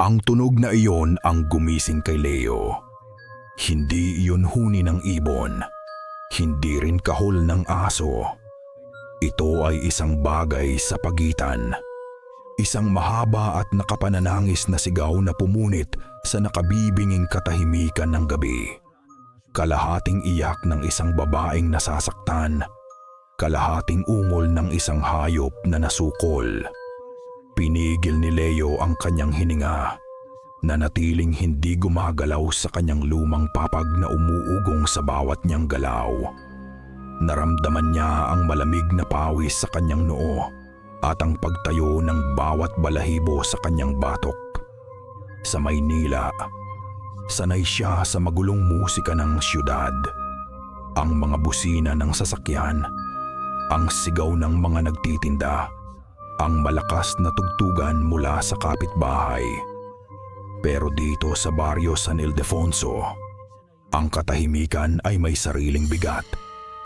Ang tunog na iyon ang gumising kay Leo. Hindi iyon huni ng ibon. Hindi rin kahol ng aso. Ito ay isang bagay sa pagitan. Isang mahaba at nakapananangis na sigaw na pumunit sa nakabibinging katahimikan ng gabi. Kalahating iyak ng isang babaeng nasasaktan. Kalahating ungol ng isang hayop na nasukol. Pinigil ni Leo ang kanyang hininga. Nanatiling hindi gumagalaw sa kanyang lumang papag na umuugong sa bawat niyang galaw. Naramdaman niya ang malamig na pawis sa kanyang noo at ang pagtayo ng bawat balahibo sa kanyang batok. Sa Maynila, sanay siya sa magulong musika ng siyudad. Ang mga busina ng sasakyan, ang sigaw ng mga nagtitinda, ang malakas na tugtugan mula sa kapitbahay. Pero dito sa baryo San Ildefonso, ang katahimikan ay may sariling bigat.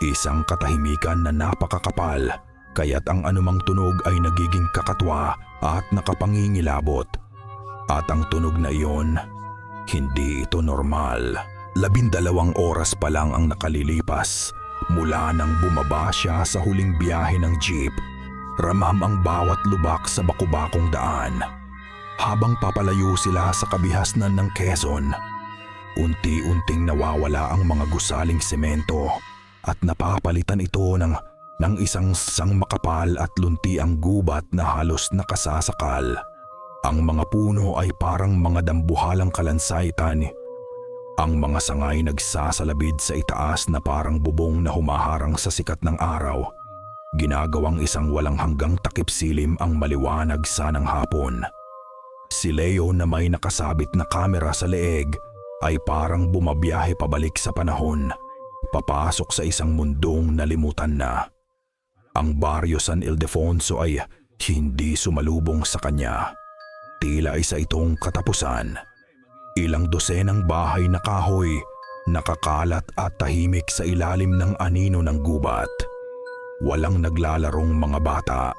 Isang katahimikan na napakakapal, kaya't ang anumang tunog ay nagiging kakatwa at nakapangingilabot. At ang tunog na iyon, hindi ito normal. 12 oras pa lang ang nakalilipas mula nang bumaba siya sa huling biyahe ng jeep. Ramam ang bawat lubak sa bakubakong daan. Habang papalayo sila sa kabihasnan ng Quezon, unti-unting nawawala ang mga gusaling semento at napapalitan ito ng isang makapal at luntiang gubat na halos nakasasakal. Ang mga puno ay parang mga dambuhalang kalansaitan. Ang mga sangay nagsasalabid sa itaas na parang bubong na humaharang sa sikat ng araw. Ginagawang isang walang hanggang takip silim ang maliwanag sanang hapon. Si Leo na may nakasabit na kamera sa leeg ay parang bumabiyahe pabalik sa panahon, papasok sa isang mundong nalimutan na. Ang baryo San Ildefonso ay hindi sumalubong sa kanya. Tila isa itong katapusan. Ilang dosenang bahay na kahoy, nakakalat at tahimik sa ilalim ng anino ng gubat. Walang naglalarong mga bata,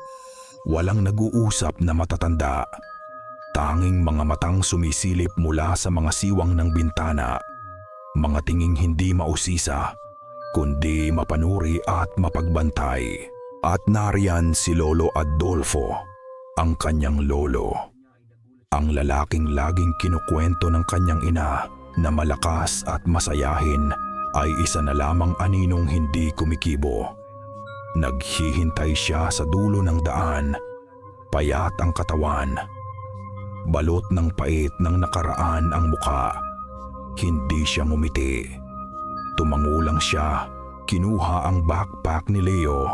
walang nag-uusap na matatanda. Tanging mga matang sumisilip mula sa mga siwang ng bintana. Mga tinging hindi mausisa, kundi mapanuri at mapagbantay. At nariyan si Lolo Adolfo, ang kanyang lolo. Ang lalaking laging kinukwento ng kanyang ina na malakas at masayahin ay isa na lamang aninong hindi kumikibo. Naghihintay siya sa dulo ng daan, payat ang katawan. Balot ng pait ng nakaraan ang muka. Hindi siya ngumiti. Tumango lang siya, kinuha ang backpack ni Leo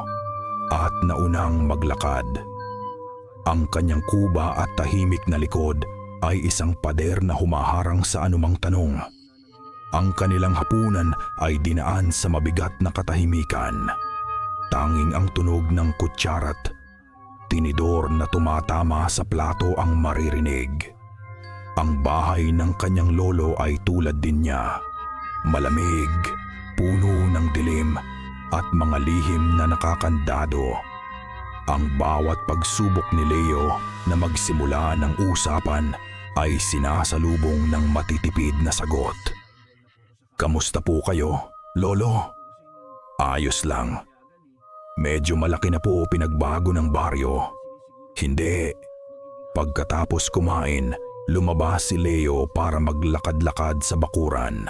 at naunang maglakad. Ang kanyang kuba at tahimik na likod ay isang pader na humaharang sa anumang tanong. Ang kanilang hapunan ay dinaan sa mabigat na katahimikan. Tanging ang tunog ng kutsara't tinidor na tumatama sa plato ang maririnig. Ang bahay ng kanyang lolo ay tulad din niya. Malamig, puno ng dilim at mga lihim na nakakandado. Ang bawat pagsubok ni Leo na magsimula ng usapan ay sinasalubong ng matitipid na sagot. "Kamusta po kayo, Lolo?" "Ayos lang. Medyo malaki na po pinagbago ng baryo." "Hindi." Pagkatapos kumain, lumabas si Leo para maglakad-lakad sa bakuran.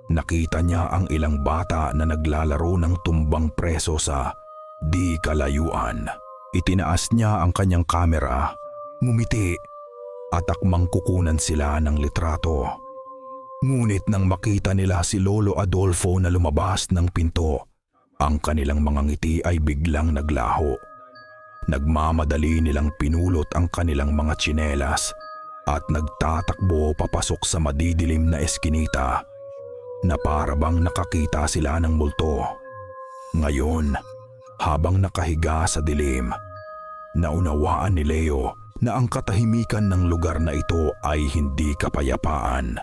Nakita niya ang ilang bata na naglalaro ng tumbang preso sa di kalayuan. Itinaas niya ang kanyang kamera, ngumiti at akmang kukunan sila ng litrato. Ngunit nang makita nila si Lolo Adolfo na lumabas ng pinto, ang kanilang mga ngiti ay biglang naglaho. Nagmamadali nilang pinulot ang kanilang mga tsinelas at nagtatakbo papasok sa madidilim na eskinita na para bang nakakita sila ng multo. Ngayon, habang nakahiga sa dilim, naunawaan ni Leo na ang katahimikan ng lugar na ito ay hindi kapayapaan.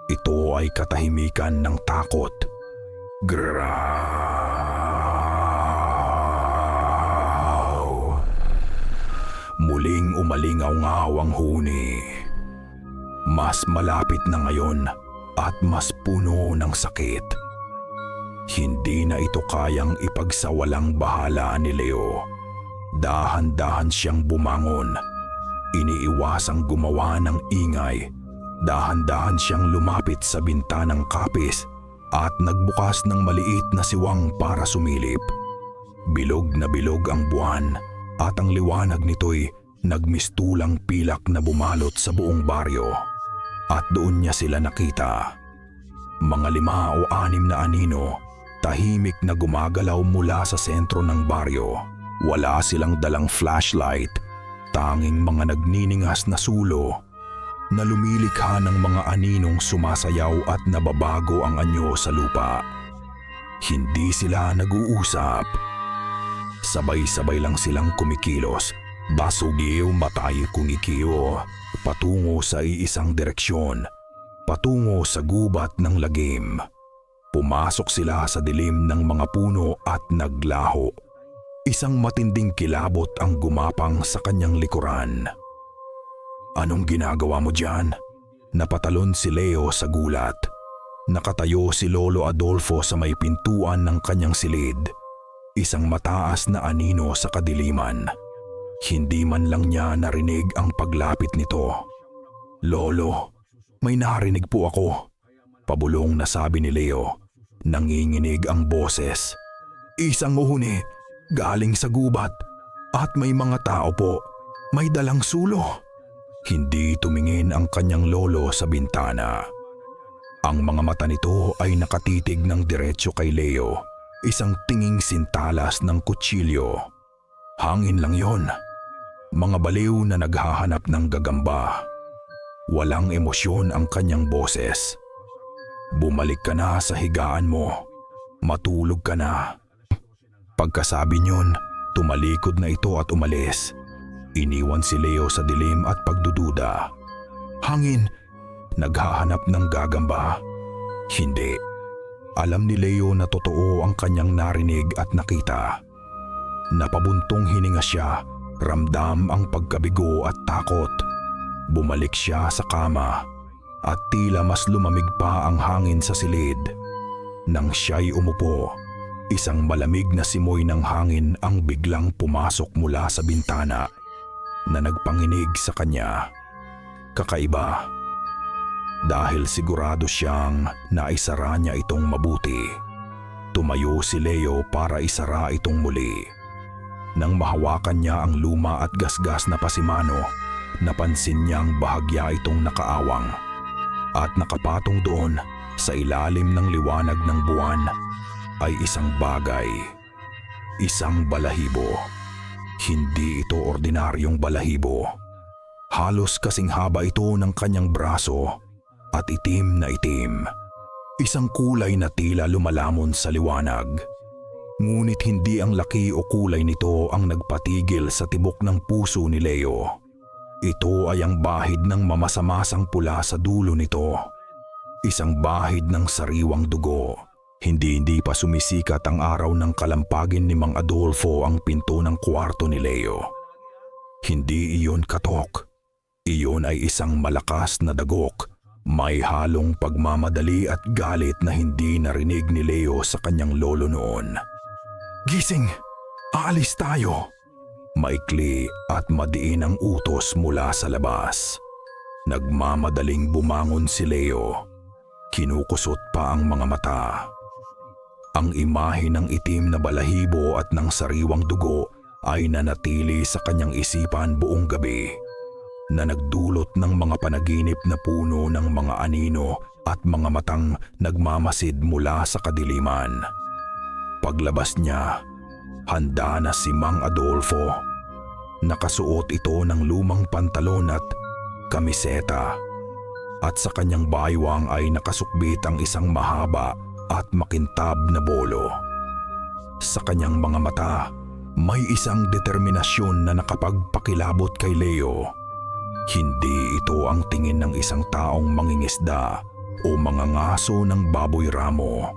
Ito ay katahimikan ng takot. Muling umalingaw-ngaw ang huni. Mas malapit na ngayon at mas puno ng sakit. Hindi na ito kayang ipagsawalang bahala ni Leo. Dahan-dahan siyang bumangon. Iniiwasang gumawa ng ingay. Dahan-dahan siyang lumapit sa bintanang kapis at nagbukas ng maliit na siwang para sumilip. Bilog na bilog ang buwan at ang liwanag nito'y nagmistulang pilak na bumalot sa buong baryo. At doon niya sila nakita. Mga 5 o 6 na anino, tahimik na gumagalaw mula sa sentro ng baryo. Wala silang dalang flashlight, tanging mga nagniningas na sulo na lumilikha ng mga aninong sumasayaw at nababago ang anyo sa lupa. Hindi sila nag-uusap. Sabay-sabay lang silang kumikilos. Basugiw matay kumikiyo, patungo sa iisang direksyon, patungo sa gubat ng lagim. Pumasok sila sa dilim ng mga puno at naglaho. Isang matinding kilabot ang gumapang sa kanyang likuran. "Anong ginagawa mo diyan?" Napatalon si Leo sa gulat. Nakatayo si Lolo Adolfo sa may pintuan ng kanyang silid. Isang mataas na anino sa kadiliman. Hindi man lang niya narinig ang paglapit nito. "Lolo, may narinig po ako," pabulong na sabi ni Leo. Nanginginig ang boses. "Isang uhuni, galing sa gubat, at may mga tao po, may dalang sulo." Hindi tumingin ang kanyang lolo sa bintana. Ang mga mata nito ay nakatitig ng diretsyo kay Leo, isang tinging sintalas ng kutsilyo. Hangin lang yon. Mga baliw na naghahanap ng gagamba. Walang emosyon ang kanyang boses. "Bumalik ka na sa higaan mo. Matulog ka na." Pagkasabi niyon, tumalikod na ito at umalis. Iniwan si Leo sa dilim at pagdududa. Hangin, naghahanap ng gagamba. Hindi. Alam ni Leo na totoo ang kanyang narinig at nakita. Napabuntong hininga siya, ramdam ang pagkabigo at takot. Bumalik siya sa kama at tila mas lumamig pa ang hangin sa silid. Nang siya'y umupo, isang malamig na simoy ng hangin ang biglang pumasok mula sa bintana na nagpanginig sa kanya. Kakaiba. Dahil sigurado siyang naisara niya itong mabuti. Tumayo si Leo para isara itong muli. Nang mahawakan niya ang luma at gasgas na pasimano, napansin niyang bahagya itong nakaawang. At nakapatong doon sa ilalim ng liwanag ng buwan ay isang bagay. Isang balahibo. Hindi ito ordinaryong balahibo. Halos kasing haba ito ng kanyang braso at itim na itim. Isang kulay na tila lumalamon sa liwanag. Ngunit hindi ang laki o kulay nito ang nagpatigil sa tibok ng puso ni Leo. Ito ay ang bahid ng mamasamasang pula sa dulo nito. Isang bahid ng sariwang dugo. Hindi pa sumisikat ang araw ng kalampagin ni Mang Adolfo ang pinto ng kwarto ni Leo. Hindi iyon katok. Iyon ay isang malakas na dagok. May halong pagmamadali at galit na hindi narinig ni Leo sa kanyang lolo noon. "Gising! Aalis tayo!" Maikli at madiin ang utos mula sa labas. Nagmamadaling bumangon si Leo. Kinukusot pa ang mga mata. Ang imahe ng itim na balahibo at ng sariwang dugo ay nanatili sa kanyang isipan buong gabi, na nagdulot ng mga panaginip na puno ng mga anino at mga matang nagmamasid mula sa kadiliman. Paglabas niya, handa na si Mang Adolfo. Nakasuot ito ng lumang pantalon at kamiseta, at sa kanyang baywang ay nakasukbit ang isang mahaba at makintab na bolo. Sa kanyang mga mata, may isang determinasyon na nakapagpakilabot kay Leo. Hindi ito ang tingin ng isang taong mangingisda o mangangaso ng baboy ramo.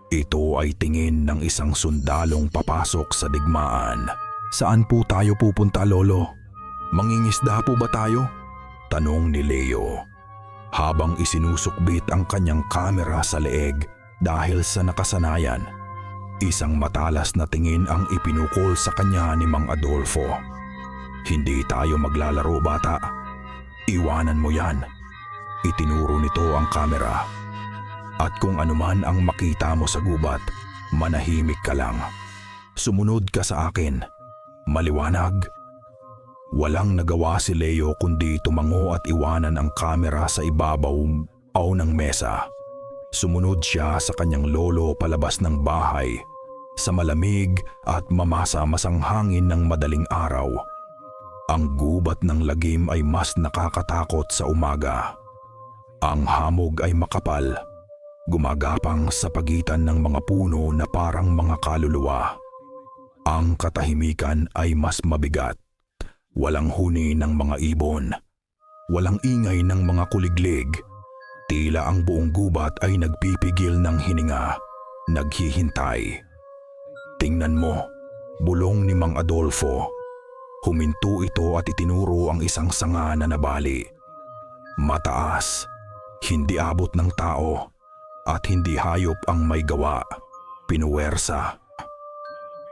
Ito ay tingin ng isang sundalong papasok sa digmaan. "Saan po tayo pupunta, Lolo? Mangingisda po ba tayo?" tanong ni Leo. habang isinusukbit ang kanyang kamera sa leeg dahil sa nakasanayan. Isang matalas na tingin ang ipinukol sa kanya ni Mang Adolfo. "Hindi tayo maglalaro, bata. Iwanan mo yan." Itinuro nito ang kamera. "At kung anuman ang makita mo sa gubat, manahimik ka lang. Sumunod ka sa akin. Maliwanag?" Walang nagawa si Leo kundi tumango at iwanan ang kamera sa ibabaw ng mesa. Sumunod siya sa kanyang lolo palabas ng bahay sa malamig at mamasa-masang hangin ng madaling araw. Ang gubat ng lagim ay mas nakakatakot sa umaga. Ang hamog ay makapal, gumagapang sa pagitan ng mga puno na parang mga kaluluwa. Ang katahimikan ay mas mabigat. Walang huni ng mga ibon. Walang ingay ng mga kuliglig. Tila ang buong gubat ay nagpipigil ng hininga, naghihintay. "Tingnan mo," bulong ni Mang Adolfo. Huminto ito at itinuro ang isang sanga na nabali. Mataas, hindi abot ng tao, at hindi hayop ang may gawa, pinuwersa.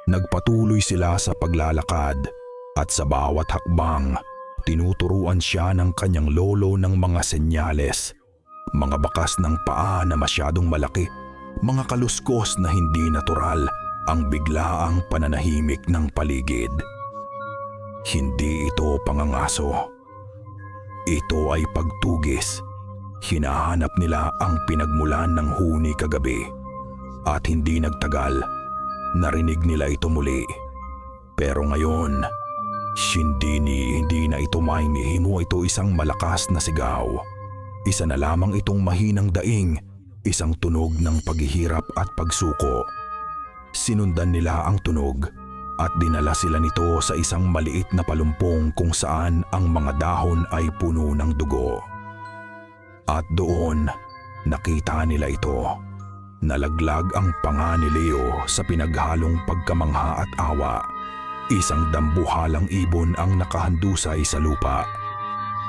Nagpatuloy sila sa paglalakad at sa bawat hakbang, tinuturuan siya ng kanyang lolo ng mga senyales, mga bakas ng paa na masyadong malaki, mga kaluskos na hindi natural, ang biglaang pananahimik ng paligid. Hindi ito pangangaso. Ito ay pagtugis. Hinahanap nila ang pinagmulan ng huni kagabi. At hindi nagtagal, narinig nila ito muli. Pero ngayon, hindi na ito mahihimo, ito isang malakas na sigaw. Isa na lamang itong mahinang daing, isang tunog ng paghihirap at pagsuko. Sinundan nila ang tunog at dinala sila nito sa isang maliit na palumpong kung saan ang mga dahon ay puno ng dugo. At doon, nakita nila ito. Nalaglag ang panga ni Leo sa pinaghalong pagkamangha at awa. Isang dambuhalang ibon ang nakahandusay sa lupa.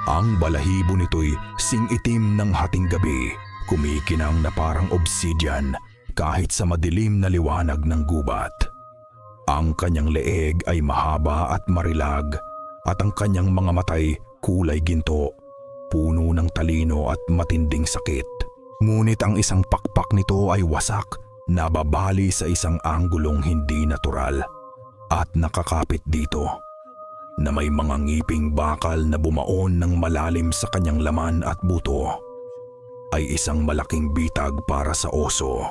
Ang balahibo nito'y sing-itim ng hating gabi, kumikinang na parang obsidian kahit sa madilim na liwanag ng gubat. Ang kanyang leeg ay mahaba at marilag at ang kanyang mga matay kulay ginto, puno ng talino at matinding sakit. Ngunit ang isang pakpak nito ay wasak, nababali sa isang anggulong hindi natural. At nakakapit dito, na may mga ngiping bakal na bumaon ng malalim sa kanyang laman at buto, ay isang malaking bitag para sa oso.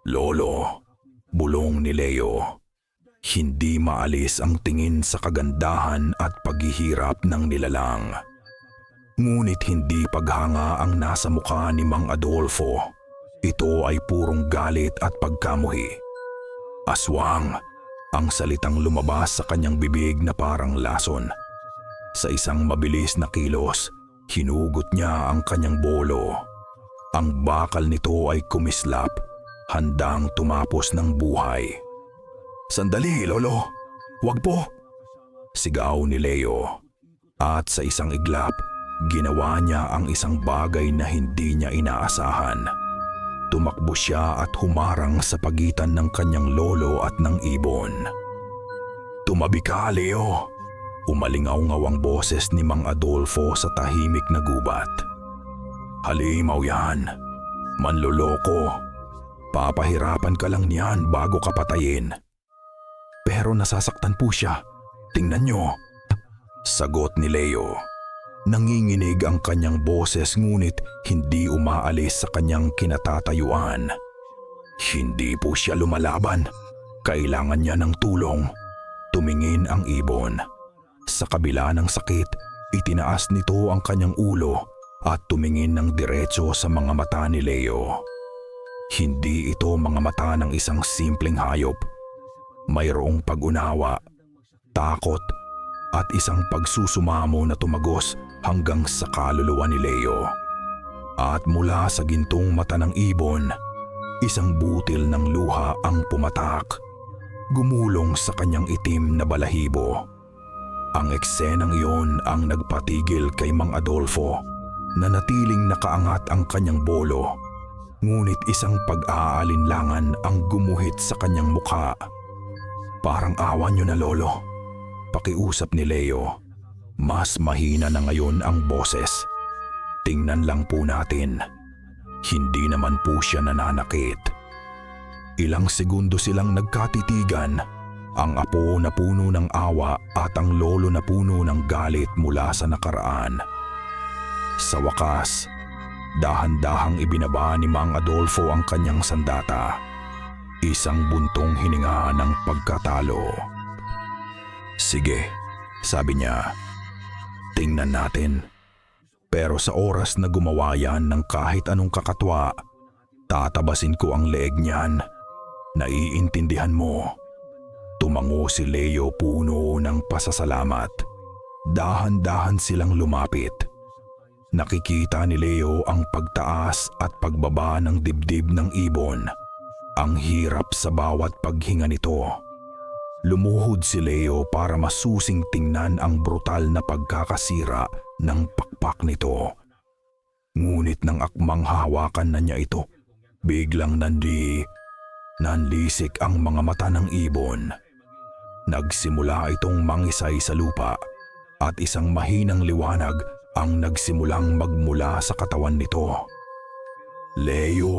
"Lolo," bulong ni Leo. Hindi maalis ang tingin sa kagandahan at paghihirap ng nilalang. Ngunit hindi paghanga ang nasa mukha ni Mang Adolfo. Ito ay purong galit at pagkamuhi. "Aswang," ang salitang lumabas sa kanyang bibig na parang lason. Sa isang mabilis na kilos, hinugot niya ang kanyang bolo. Ang bakal nito ay kumislap, handang tumapos ng buhay. "Sandali, Lolo! Wag po!" sigaw ni Leo. At sa isang iglap, ginawa niya ang isang bagay na hindi niya inaasahan. Tumakbo siya at humarang sa pagitan ng kanyang lolo at ng ibon. "Tumabi ka, Leo!" Umalingaw-ngaw ang boses ni Mang Adolfo sa tahimik na gubat. "Halimaw yan. Manloloko. Papahirapan ka lang niyan bago ka patayin." "Pero nasasaktan po siya. Tingnan niyo," sagot ni Leo. Nanginginig ang kanyang boses ngunit hindi umaalis sa kanyang kinatatayuan. Hindi po siya lumalaban. Kailangan niya ng tulong. Tumingin ang ibon. Sa kabila ng sakit, itinaas nito ang kanyang ulo at tumingin ng diretso sa mga mata ni Leo. Hindi ito mga mata ng isang simpleng hayop. Mayroong pag-unawa, takot, at isang pagsusumamo na tumagos hanggang sa kaluluwa ni Leo. At mula sa gintong mata ng ibon, isang butil ng luha ang pumatak, gumulong sa kanyang itim na balahibo. Ang eksenang iyon ang nagpatigil kay Mang Adolfo. Nanatiling nakaangat ang kanyang bolo, ngunit isang pag-aalinlangan ang gumuhit sa kanyang mukha. "Parang awa niyo na, Lolo," pakiusap ni Leo. Mas mahina na ngayon ang boses. "Tingnan lang po natin. Hindi naman po siya nananakit." Ilang segundo silang nagkatitigan, ang apo na puno ng awa at ang lolo na puno ng galit mula sa nakaraan. Sa wakas, dahan-dahang ibinaba ni Mang Adolfo ang kanyang sandata. Isang buntong hininga ng pagkatalo. "Sige," sabi niya. "Tingnan natin. Pero sa oras na gumawa yan ng kahit anong kakatwa, tatabasin ko ang leeg niyan. Naiintindihan mo?" Tumango si Leo puno ng pasasalamat. Dahan-dahan silang lumapit. Nakikita ni Leo ang pagtaas at pagbaba ng dibdib ng ibon. Ang hirap sa bawat paghinga nito. Lumuhod si Leo para masusing tingnan ang brutal na pagkakasira ng pakpak nito. Ngunit nang akmang hawakan na niya ito, biglang nanlisik ang mga mata ng ibon. Nagsimula itong mangisay sa lupa at isang mahinang liwanag ang nagsimulang magmula sa katawan nito. "Leo,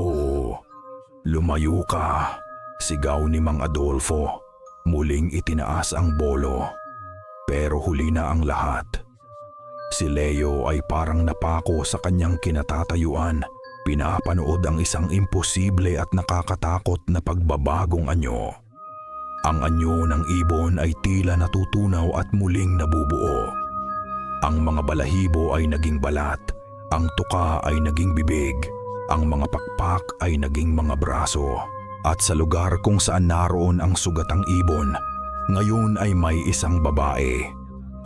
lumayo ka," sigaw ni Mang Adolfo. Muling itinaas ang bolo. Pero huli na ang lahat. Si Leo ay parang napako sa kanyang kinatatayuan. Pinapanood ang isang imposible at nakakatakot na pagbabagong anyo. Ang anyo ng ibon ay tila natutunaw at muling nabubuo. Ang mga balahibo ay naging balat, ang tuka ay naging bibig, ang mga pakpak ay naging mga braso. At sa lugar kung saan naroon ang sugatang ibon, ngayon ay may isang babae.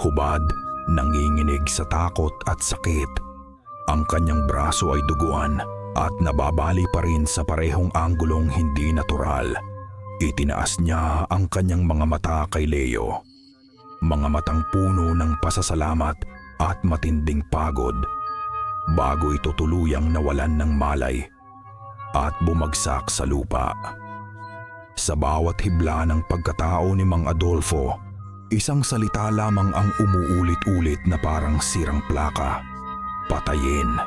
Hubad, nanginginig sa takot at sakit. Ang kanyang braso ay duguan at nababali pa rin sa parehong anggulong hindi natural. Itinaas niya ang kanyang mga mata kay Leo. Mga matang puno ng pasasalamat at matinding pagod, bago ito tuluyang nawalan ng malay at bumagsak sa lupa. Sa bawat hibla ng pagkatao ni Mang Adolfo, isang salita lamang ang umuulit-ulit na parang sirang plaka. "Patayin,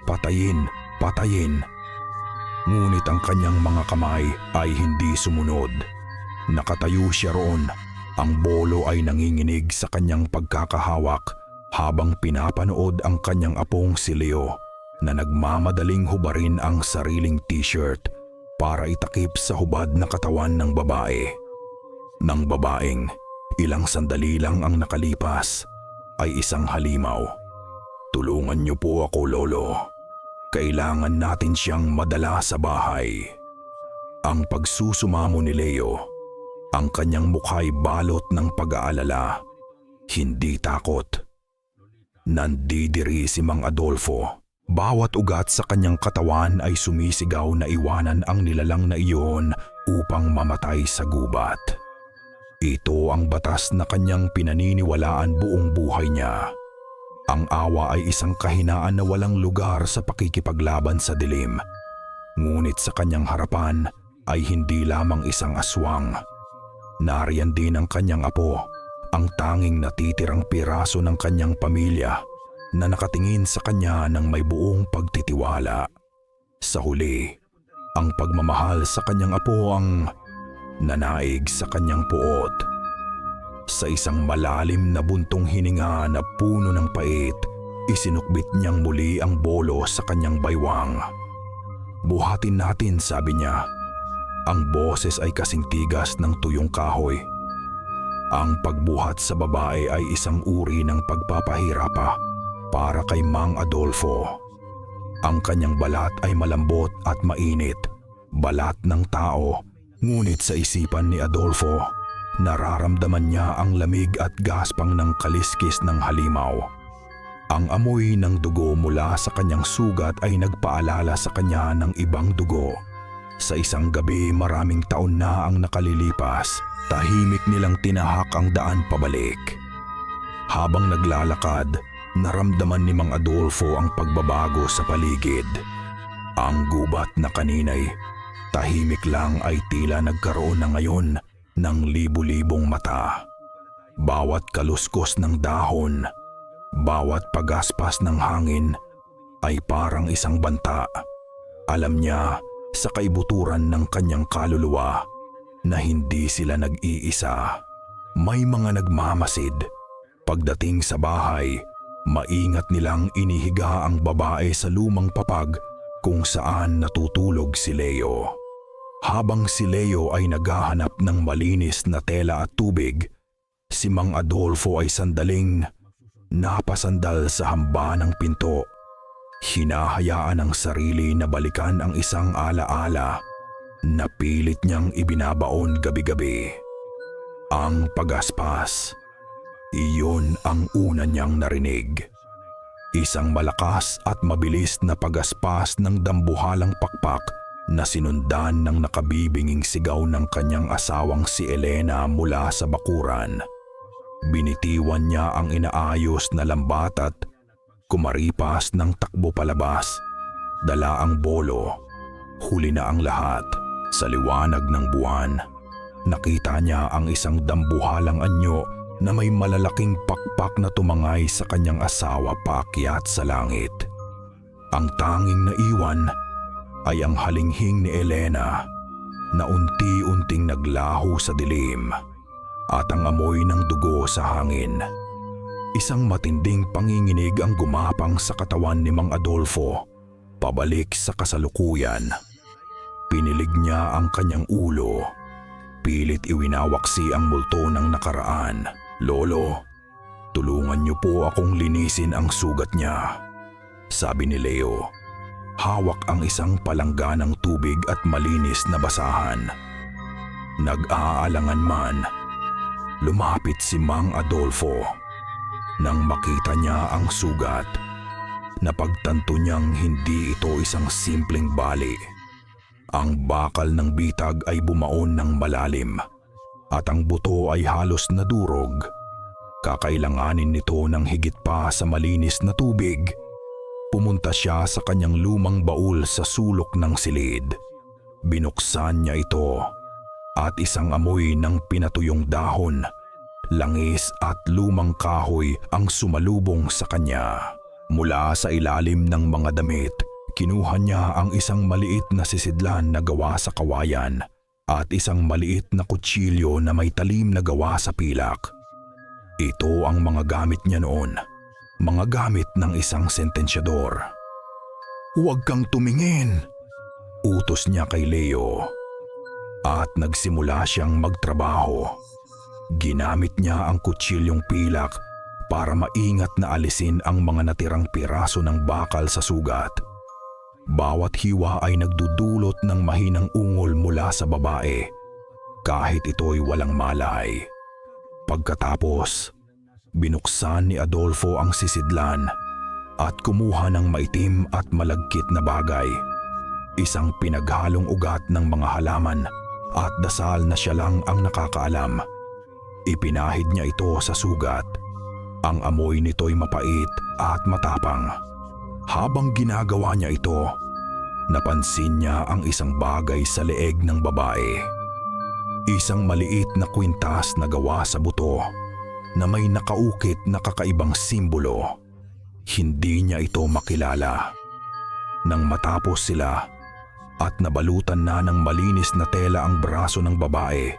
patayin, patayin." Ngunit ang kanyang mga kamay ay hindi sumunod. Nakatayo siya roon, ang bolo ay nanginginig sa kanyang pagkakahawak habang pinapanood ang kanyang apong si Leo na nagmamadaling hubarin ang sariling t-shirt para itakip sa hubad na katawan ng babae. Nang babaeng ilang sandali lang ang nakalipas ay isang halimaw. "Tulungan niyo po ako, Lolo. Kailangan natin siyang madala sa bahay." Ang pagsusumamo ni Leo, ang kanyang mukha'y balot ng pag-aalala, hindi takot. Nandidiri si Mang Adolfo. Bawat ugat sa kanyang katawan ay sumisigaw na iwanan ang nilalang na iyon upang mamatay sa gubat. Ito ang batas na kanyang pinaniniwalaan buong buhay niya. Ang awa ay isang kahinaan na walang lugar sa pakikipaglaban sa dilim. Ngunit sa kanyang harapan ay hindi lamang isang aswang. Nariyan din ang kanyang apo, ang tanging natitirang piraso ng kanyang pamilya na nakatingin sa kanya ng may buong pagtitiwala. Sa huli, ang pagmamahal sa kanyang apo ang nanaig sa kanyang puot. Sa isang malalim na buntong hininga na puno ng pait, isinukbit niyang muli ang bolo sa kanyang baywang. "Buhatin natin," sabi niya. Ang boses ay kasing tigas ng tuyong kahoy. Ang pagbuhat sa babae ay isang uri ng pagpapahirapa para kay Mang Adolfo. Ang kanyang balat ay malambot at mainit, balat ng tao, ngunit sa isipan ni Adolfo, nararamdaman niya ang lamig at gaspang ng kaliskis ng halimaw. Ang amoy ng dugo mula sa kanyang sugat ay nagpaalala sa kanya ng ibang dugo. Sa isang gabi, maraming taon na ang nakalilipas, tahimik nilang tinahak ang daan pabalik. Habang naglalakad, naramdaman ni Mang Adolfo ang pagbabago sa paligid. Ang gubat na kanina'y tahimik lang ay tila nagkaroon na ngayon ng libu-libong mata. Bawat kaluskos ng dahon, bawat pagaspas ng hangin ay parang isang banta. Alam niya sa kaibuturan ng kanyang kaluluwa na hindi sila nag-iisa. May mga nagmamasid. Pagdating sa bahay, maingat nilang inihiga ang babae sa lumang papag kung saan natutulog si Leo. Habang si Leo ay naghahanap ng malinis na tela at tubig, si Mang Adolfo ay sandaling napasandal sa hamba ng pinto. Hinahayaan ang sarili na balikan ang isang alaala na pilit niyang ibinabaon gabi-gabi. Ang pagaspas. Iyon ang una niyang narinig. Isang malakas at mabilis na pagaspas ng dambuhalang pakpak na sinundan ng nakabibinging sigaw ng kanyang asawang si Elena mula sa bakuran. Binitiwan niya ang inaayos na lambat at kumaripas ng takbo palabas. Dala ang bolo. Huli na ang lahat. Sa liwanag ng buwan, nakita niya ang isang dambuhalang anyo na may malalaking pakpak na tumangay sa kanyang asawa paakyat sa langit. Ang tanging naiwan ay ang halinghing ni Elena na unti-unting naglaho sa dilim at ang amoy ng dugo sa hangin. Isang matinding panginginig ang gumapang sa katawan ni Mang Adolfo pabalik sa kasalukuyan. Pinilig niya ang kanyang ulo. Pilit iwinawaksi ang multo ng nakaraan. "Lolo, tulungan niyo po akong linisin ang sugat niya," sabi ni Leo. Hawak ang isang palangga ng tubig at malinis na basahan. Nag-aalangan man, lumapit si Mang Adolfo. Nang makita niya ang sugat, napagtanto niyang hindi ito isang simpleng bali. Ang bakal ng bitag ay bumaon ng malalim at ang buto ay halos nadurog. Kakailanganin nito ng higit pa sa malinis na tubig. Pumunta siya sa kanyang lumang baul sa sulok ng silid. Binuksan niya ito at isang amoy ng pinatuyong dahon, langis at lumang kahoy ang sumalubong sa kanya. Mula sa ilalim ng mga damit, kinuha niya ang isang maliit na sisidlan na gawa sa kawayan at isang maliit na kutsilyo na may talim na gawa sa pilak. Ito ang mga gamit niya noon, mga gamit ng isang sentensyador. "Huwag kang tumingin," utos niya kay Leo. At nagsimula siyang magtrabaho. Ginamit niya ang kutsilyong pilak para maingat na alisin ang mga natirang piraso ng bakal sa sugat. Bawat hiwa ay nagdudulot ng mahinang ungol mula sa babae, kahit ito'y walang malay. Pagkatapos, binuksan ni Adolfo ang sisidlan at kumuha ng maitim at malagkit na bagay. Isang pinaghalong ugat ng mga halaman at dasal na siya lang ang nakakaalam. Ipinahid niya ito sa sugat. Ang amoy nito'y mapait at matapang. Habang ginagawa niya ito, napansin niya ang isang bagay sa leeg ng babae. Isang maliit na kwintas na gawa sa buto na may nakaukit na kakaibang simbolo. Hindi niya ito makilala. Nang matapos sila at nabalutan na ng malinis na tela ang braso ng babae,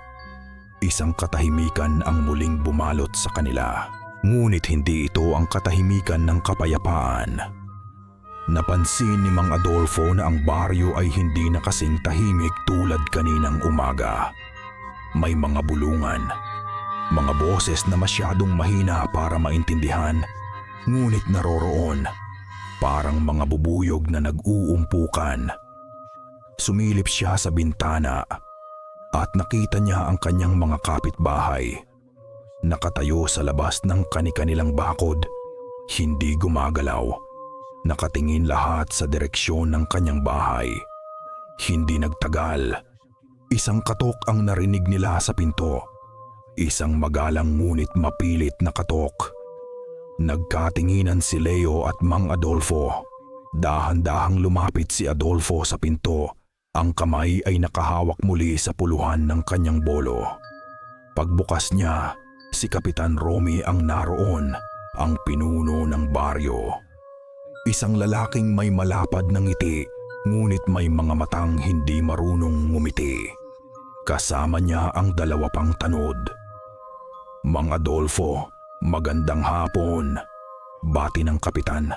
isang katahimikan ang muling bumalot sa kanila. Ngunit hindi ito ang katahimikan ng kapayapaan. Napansin ni Mang Adolfo na ang baryo ay hindi na kasing tahimik tulad kaninang umaga. May mga bulungan, mga boses na masyadong mahina para maintindihan, ngunit naroroon, parang mga bubuyog na nag-uumpukan. Sumilip siya sa bintana at nakita niya ang kanyang mga kapitbahay. Nakatayo sa labas ng kani-kanilang bakod, hindi gumagalaw. Nakatingin lahat sa direksyon ng kanyang bahay. Hindi nagtagal. Isang katok ang narinig nila sa pinto. Isang magalang ngunit mapilit na katok. Nagkatinginan si Leo at Mang Adolfo. Dahan-dahang lumapit si Adolfo sa pinto. Ang kamay ay nakahawak muli sa puluhan ng kanyang bolo. Pagbukas niya, si Kapitan Romy ang naroon, ang pinuno ng baryo. Isang lalaking may malapad na ngiti, ngunit may mga matang hindi marunong ngumiti. Kasama niya ang dalawa pang tanod. Mang Adolfo, magandang hapon. Bati ng kapitan.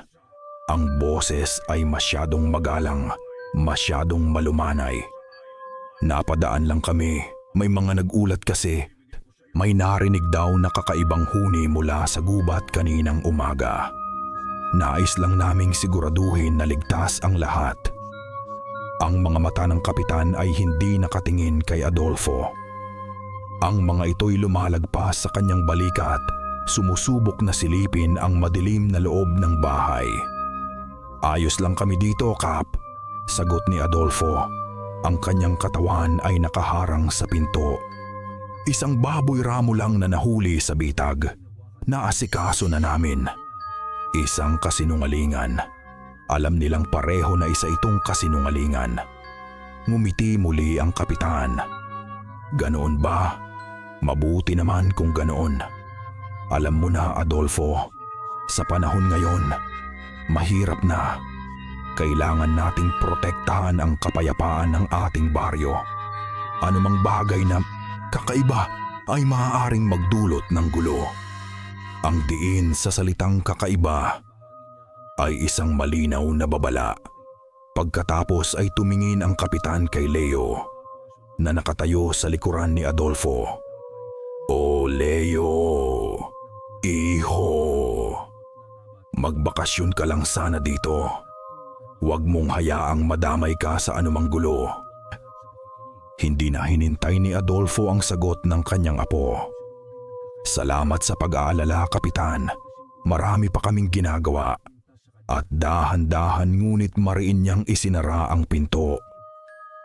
Ang boses ay masyadong magalang, masyadong malumanay. Napadaan lang kami, may mga nagulat kasi. May narinig daw na kakaibang huni mula sa gubat kaninang umaga. Nais lang naming siguraduhin na ligtas ang lahat. Ang mga mata ng kapitan ay hindi nakatingin kay Adolfo. Ang mga ito'y lumalagpas sa kanyang balikat, sumusubok na silipin ang madilim na loob ng bahay. Ayos lang kami dito, Kap, sagot ni Adolfo. Ang kanyang katawan ay nakaharang sa pinto. Isang baboy ramo lang na nahuli sa bitag. Naasikaso na namin. Isang kasinungalingan. Alam nilang pareho na isa itong kasinungalingan. Ngumiti muli ang kapitan. Ganoon ba? Mabuti naman kung ganoon. Alam mo na, Adolfo, sa panahon ngayon, mahirap na. Kailangan nating protektahan ang kapayapaan ng ating baryo. Anumang bagay na kakaiba ay maaaring magdulot ng gulo. Ang diin sa salitang kakaiba ay isang malinaw na babala. Pagkatapos ay tumingin ang kapitan kay Leo na nakatayo sa likuran ni Adolfo. O Leo, iho, magbakasyon ka lang sana dito. Huwag mong hayaang madamay ka sa anumang gulo. Hindi na hinintay ni Adolfo ang sagot ng kanyang apo. Salamat sa pag-aalala, Kapitan. Marami pa kaming ginagawa. At dahan-dahan ngunit mariin niyang isinara ang pinto.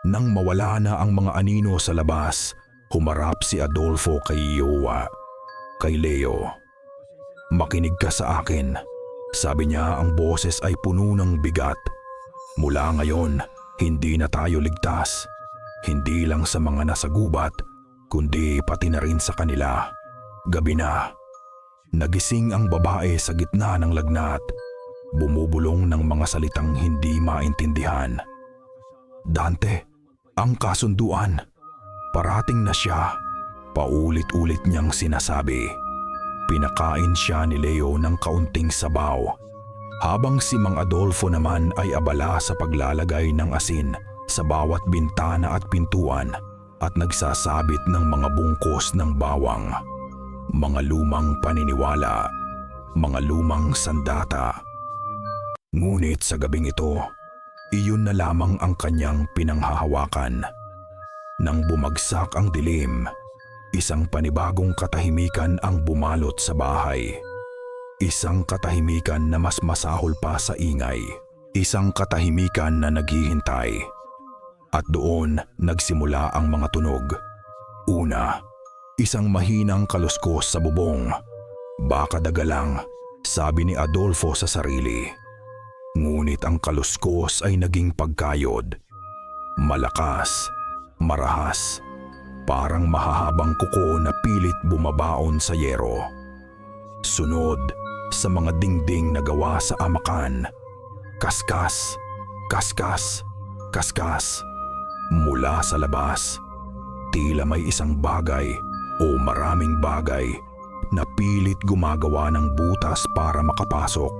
Nang mawala na ang mga anino sa labas, humarap si Adolfo kay Yowa, kay Leo. Makinig ka sa akin. Sabi niya, ang boses ay puno ng bigat. Mula ngayon, hindi na tayo ligtas. Hindi lang sa mga nasa gubat, kundi pati na rin sa kanila. Gabi na. Nagising ang babae sa gitna ng lagnat. Bumubulong ng mga salitang hindi maintindihan. Dante, ang kasunduan. Parating na siya. Paulit-ulit niyang sinasabi. Pinakain siya ni Leo ng kaunting sabaw. Habang si Mang Adolfo naman ay abala sa paglalagay ng asin sa bawat bintana at pintuan at nagsasabit ng mga bungkos ng bawang. Mga lumang paniniwala, mga lumang sandata. Ngunit sa gabing ito, iyon na lamang ang kanyang pinanghahawakan. Nang bumagsak ang dilim, isang panibagong katahimikan ang bumalot sa bahay. Isang katahimikan na mas masahol pa sa ingay. Isang katahimikan na naghihintay. At doon nagsimula ang mga tunog. Una, isang mahinang kaluskos sa bubong. Baka daga lang, sabi ni Adolfo sa sarili. Ngunit ang kaluskos ay naging pagkayod. Malakas, marahas, parang mahahabang kuko na pilit bumabaon sa yero. Sunod, sa mga dingding na gawa sa amakan. Kaskas, kaskas, kaskas. Mula sa labas, tila may isang bagay o maraming bagay na pilit gumagawa ng butas para makapasok.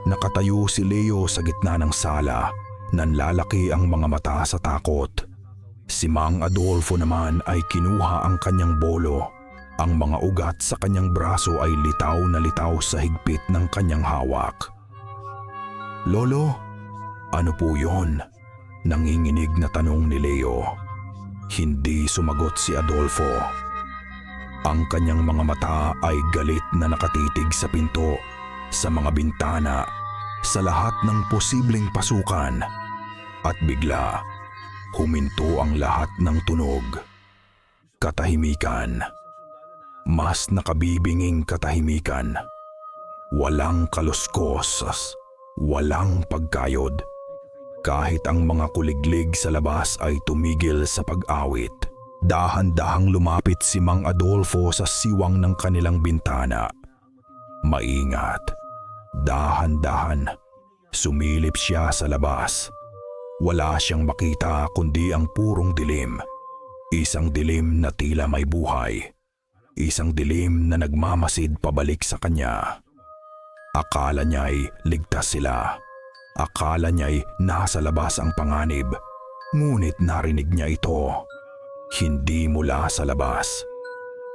Nakatayo si Leo sa gitna ng sala, nanlalaki ang mga mata sa takot. Si Mang Adolfo naman ay kinuha ang kanyang bolo. Ang mga ugat sa kanyang braso ay litaw na litaw sa higpit ng kanyang hawak. Lolo, ano po yon? Nanginginig na tanong ni Leo. Hindi sumagot si Adolfo. Ang kanyang mga mata ay galit na nakatitig sa pinto, sa mga bintana, sa lahat ng posibleng pasukan. At bigla, huminto ang lahat ng tunog. Katahimikan. Mas nakabibinging katahimikan. Walang kaluskos, walang pagkayod. Kahit ang mga kuliglig sa labas ay tumigil sa pag-awit. Dahan-dahang lumapit si Mang Adolfo sa siwang ng kanilang bintana. Maingat, dahan-dahan, sumilip siya sa labas. Wala siyang makita kundi ang purong dilim. Isang dilim na tila may buhay. Isang dilim na nagmamasid pabalik sa kanya. Akala niya'y ligtas sila. Akala niya'y nasa labas ang panganib. Ngunit narinig niya ito. Hindi mula sa labas.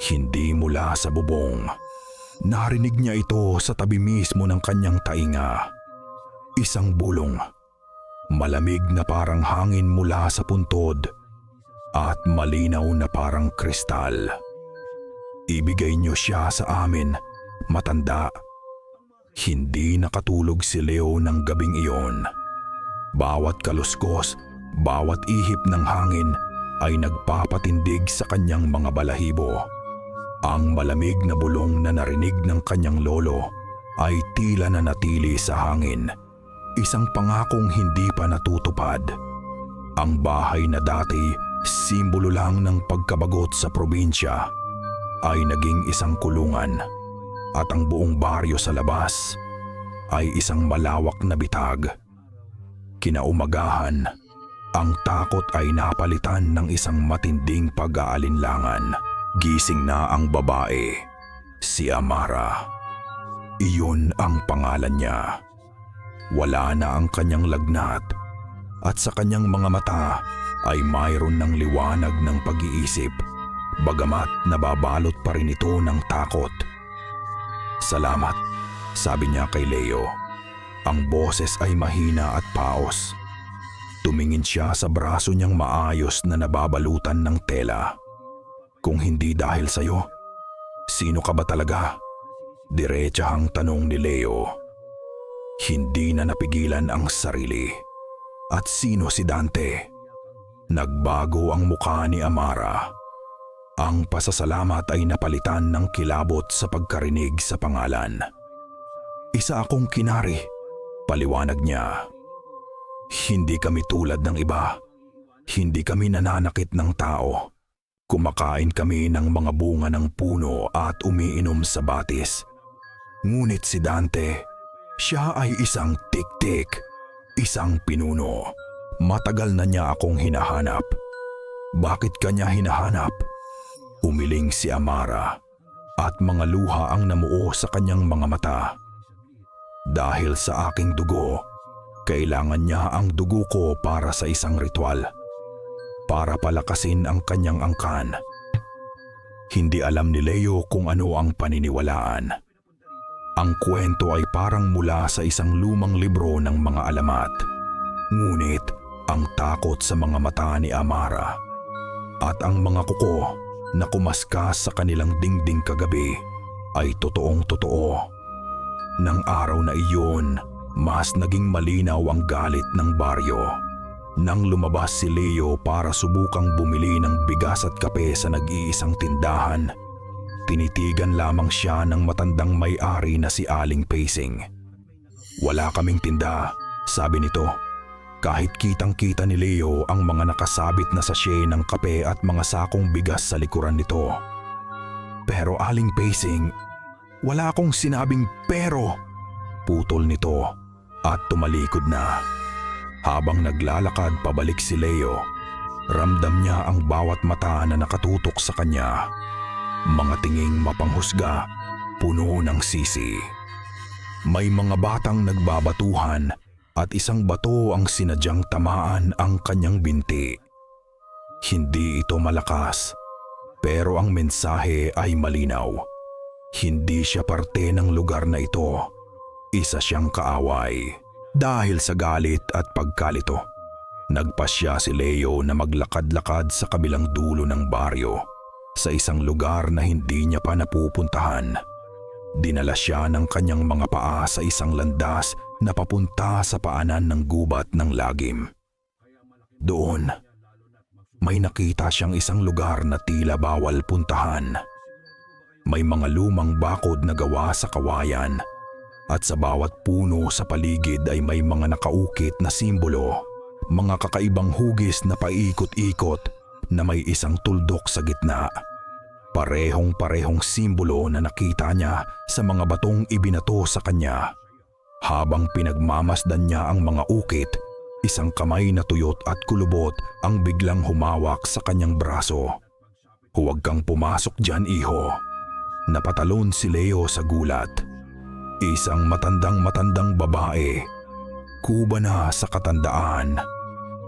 Hindi mula sa bubong. Narinig niya ito sa tabi mismo ng kanyang tainga. Isang bulong. Malamig na parang hangin mula sa puntod at malinaw na parang kristal. Ibigay niyo siya sa amin, matanda. Hindi nakatulog si Leo ng gabing iyon. Bawat kaluskos, bawat ihip ng hangin ay nagpapatindig sa kanyang mga balahibo. Ang malamig na bulong na narinig ng kanyang lolo ay tila nanatili sa hangin. Isang pangakong hindi pa natutupad. Ang bahay na dati simbolo lang ng pagkabagot sa probinsya ay naging isang kulungan at ang buong baryo sa labas ay isang malawak na bitag. Kinaumagahan, ang takot ay napalitan ng isang matinding pag-aalinlangan. Gising na ang babae, si Amara. Iyon ang pangalan niya. Wala na ang kanyang lagnat at sa kanyang mga mata ay mayroon ng liwanag ng pag-iisip, bagamat nababalot pa rin ito ng takot. Salamat, sabi niya kay Leo. Ang boses ay mahina at paos. Tumingin siya sa braso niyang maayos na nababalutan ng tela. Kung hindi dahil sa'yo, sino ka ba talaga? Diretsahang tanong ni Leo. Hindi na napigilan ang sarili. At sino si Dante? Nagbago ang mukha ni Amara. Ang pasasalamat ay napalitan ng kilabot sa pagkarinig sa pangalan. Isa akong kinari, paliwanag niya. Hindi kami tulad ng iba. Hindi kami nananakit ng tao. Kumakain kami ng mga bunga ng puno at umiinom sa batis. Ngunit si Dante, siya ay isang tik-tik, isang pinuno. Matagal na niya akong hinahanap. Bakit kanya hinahanap? Umiling si Amara at mga luha ang namuo sa kanyang mga mata. Dahil sa aking dugo, kailangan niya ang dugo ko para sa isang ritual. Para palakasin ang kanyang angkan. Hindi alam ni Leo kung ano ang paniniwalaan. Ang kwento ay parang mula sa isang lumang libro ng mga alamat. Ngunit ang takot sa mga mata ni Amara at ang mga kuko na kumaskas sa kanilang dingding kagabi ay totoong-totoo. Nang araw na iyon, mas naging malinaw ang galit ng baryo. Nang lumabas si Leo para subukang bumili ng bigas at kape sa nag-iisang tindahan, tinitigan lamang siya ng matandang may-ari na si Aling Pacing. Wala kaming tinda, sabi nito. Kahit kitang-kita ni Leo ang mga nakasabit na sachet ng kape at mga sakong bigas sa likuran nito. Pero Aling Pacing, wala akong sinabing pero, putol nito at tumalikod na. Habang naglalakad pabalik si Leo, ramdam niya ang bawat mata na nakatutok sa kanya. Mga tinging mapanghusga, puno ng sisi. May mga batang nagbabatuhan at isang bato ang sinadyang tamaan ang kanyang binti. Hindi ito malakas, pero ang mensahe ay malinaw. Hindi siya parte ng lugar na ito. Isa siyang kaaway. Dahil sa galit at pagkalito, nagpasya si Leo na maglakad-lakad sa kabilang dulo ng baryo sa isang lugar na hindi niya pa napupuntahan. Dinala siya ng kanyang mga paa sa isang landas na papunta sa paanan ng gubat ng lagim. Doon, may nakita siyang isang lugar na tila bawal puntahan. May mga lumang bakod na gawa sa kawayan At sa bawat puno sa paligid ay may mga nakaukit na simbolo, mga kakaibang hugis na paikot-ikot na may isang tuldok sa gitna. Parehong-parehong simbolo na nakita niya sa mga batong ibinato sa kanya. Habang pinagmamasdan niya ang mga ukit, isang kamay na tuyot at kulubot ang biglang humawak sa kanyang braso. "Huwag kang pumasok diyan, iho." Napatalon si Leo sa gulat. Isang matandang babae, kuba na sa katandaan,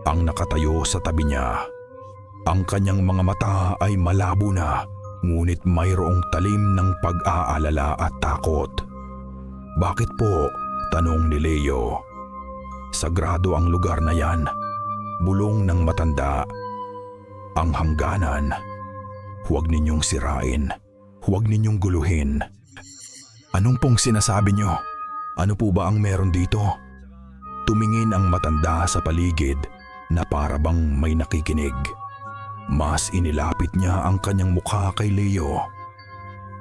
ang nakatayo sa tabi niya. Ang kanyang mga mata ay malabo na, ngunit mayroong talim ng pag-aalala at takot. "Bakit po?" tanong ni Leo. "Sagrado ang lugar na yan," bulong ng matanda. "Ang hangganan. Huwag ninyong sirain. Huwag ninyong guluhin." "Anong pong sinasabi nyo? Ano po ba ang meron dito?" Tumingin ang matanda sa paligid na para bang may nakikinig. Mas inilapit niya ang kanyang mukha kay Leo.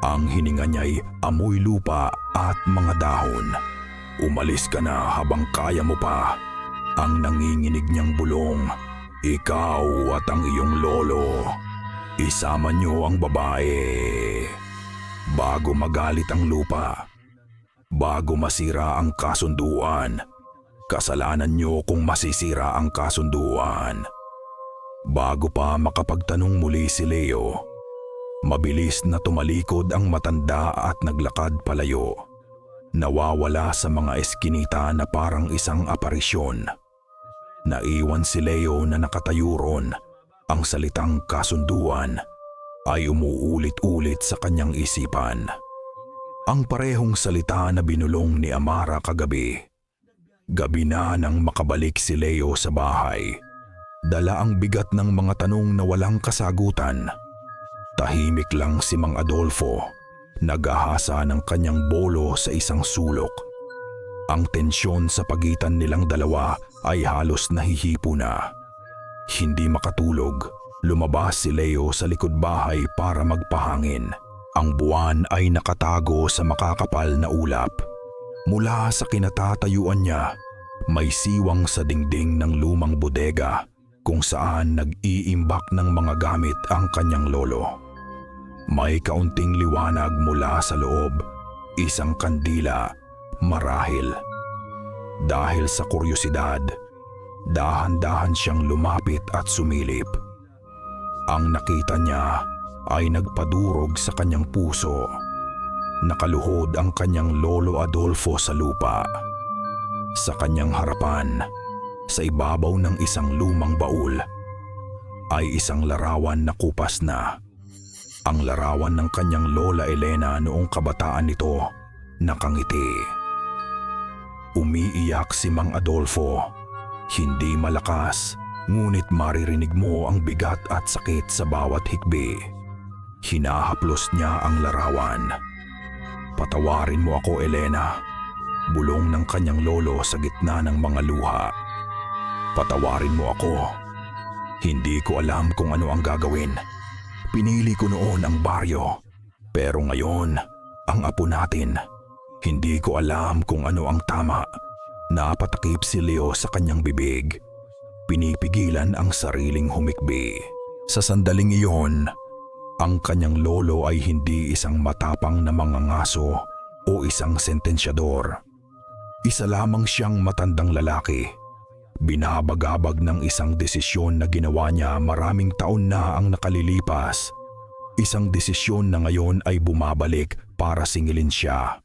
Ang hininga niya'y amoy lupa at mga dahon. "Umalis ka na habang kaya mo pa." Ang nanginginig niyang bulong. "Ikaw at ang iyong lolo, isama niyo ang babae. Bago magalit ang lupa, bago masira ang kasunduan, kasalanan niyo kung masisira ang kasunduan." Bago pa makapagtanong muli si Leo, mabilis na tumalikod ang matanda at naglakad palayo. Nawawala sa mga eskinita na parang isang aparisyon. Naiwan si Leo na nakatayo ron. Ang salitang kasunduan ay umuulit-ulit sa kanyang isipan. Ang parehong salita na binulong ni Amara kagabi. Gabi na nang makabalik si Leo sa bahay. Dala ang bigat ng mga tanong na walang kasagutan. Tahimik lang si Mang Adolfo, nagahasa ng kanyang bolo sa isang sulok. Ang tensyon sa pagitan nilang dalawa ay halos nahihipo na. Hindi makatulog, lumabas si Leo sa likod bahay para magpahangin. Ang buwan ay nakatago sa makakapal na ulap. Mula sa kinatatayuan niya, may siwang sa dingding ng lumang bodega kung saan nag-iimbak ng mga gamit ang kanyang lolo. May kaunting liwanag mula sa loob, isang kandila, marahil. Dahil sa kuryosidad, dahan-dahan siyang lumapit at sumilip. Ang nakita niya ay nagpadurog sa kanyang puso. Nakaluhod ang kanyang lolo Adolfo sa lupa. Sa kanyang harapan, sa ibabaw ng isang lumang baul, ay isang larawan na kupas na. Ang larawan ng kanyang lola Elena noong kabataan nito, nakangiti. Umiiyak si Mang Adolfo. Hindi malakas, ngunit maririnig mo ang bigat at sakit sa bawat hikbi. Hinahaplos niya ang larawan. "Patawarin mo ako, Elena," bulong ng kanyang lolo sa gitna ng mga luha. "Patawarin mo ako. Hindi ko alam kung ano ang gagawin. Pinili ko noon ang baryo. Pero ngayon, ang apo natin. Hindi ko alam kung ano ang tama." Napatakip si Leo sa kanyang bibig. Pinipigilan ang sariling humikbi. Sa sandaling iyon, ang kanyang lolo ay hindi isang matapang na mangangaso o isang sentensyador. Isa lamang siyang matandang lalaki. Binabagabag ng isang desisyon na ginawa niya maraming taon na ang nakalilipas. Isang desisyon na ngayon ay bumabalik para singilin siya.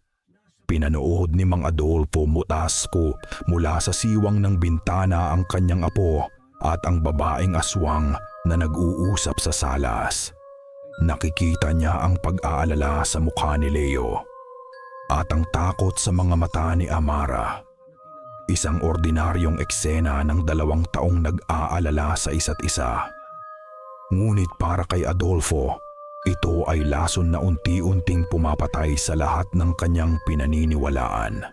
Pinanood ni Mang Adolfo Mutasco mula sa siwang ng bintana ang kanyang apo at ang babaeng aswang na nag-uusap sa salas. Nakikita niya ang pag-aalala sa mukha ni Leo at ang takot sa mga mata ni Amara. Isang ordinaryong eksena ng 2 taong nag-aalala sa isa't isa. Ngunit para kay Adolfo, ito ay lason na unti-unting pumapatay sa lahat ng kanyang pinaniniwalaan.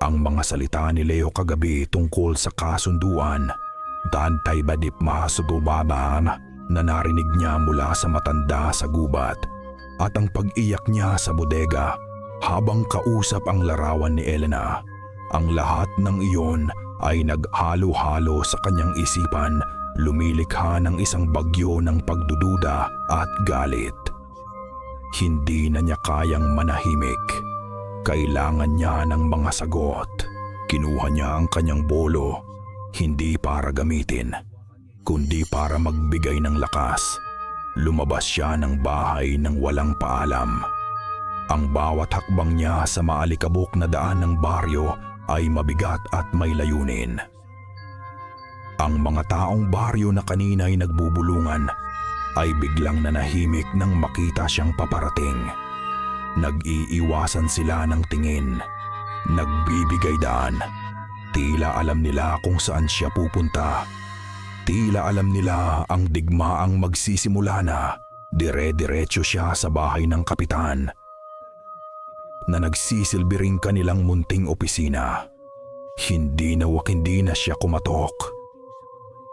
Ang mga salita ni Leo kagabi tungkol sa kasunduan, "Dantay badip masububabang," na narinig niya mula sa matanda sa gubat, at ang pag-iyak niya sa bodega Habang kausap ang larawan ni Elena, ang lahat ng iyon ay naghalo-halo sa kanyang isipan, lumilikha ng isang bagyo ng pagdududa at galit. Hindi na niya kayang manahimik. Kailangan niya ng mga sagot. Kinuha niya ang kanyang bolo, hindi para gamitin, kundi para magbigay ng lakas. Lumabas siya ng bahay nang walang paalam. Ang bawat hakbang niya sa maalikabok na daan ng baryo ay mabigat at may layunin. Ang mga taong baryo na kanina'y nagbubulungan ay biglang nanahimik nang makita siyang paparating. Nag-iiwasan sila ng tingin, nagbibigay daan. Tila alam nila kung saan siya pupunta. Tila alam nila ang digmaang magsisimula na. Dire-diretso siya sa bahay ng kapitan na nagsisilbi ring kanilang munting opisina. Hindi na siya kumatok.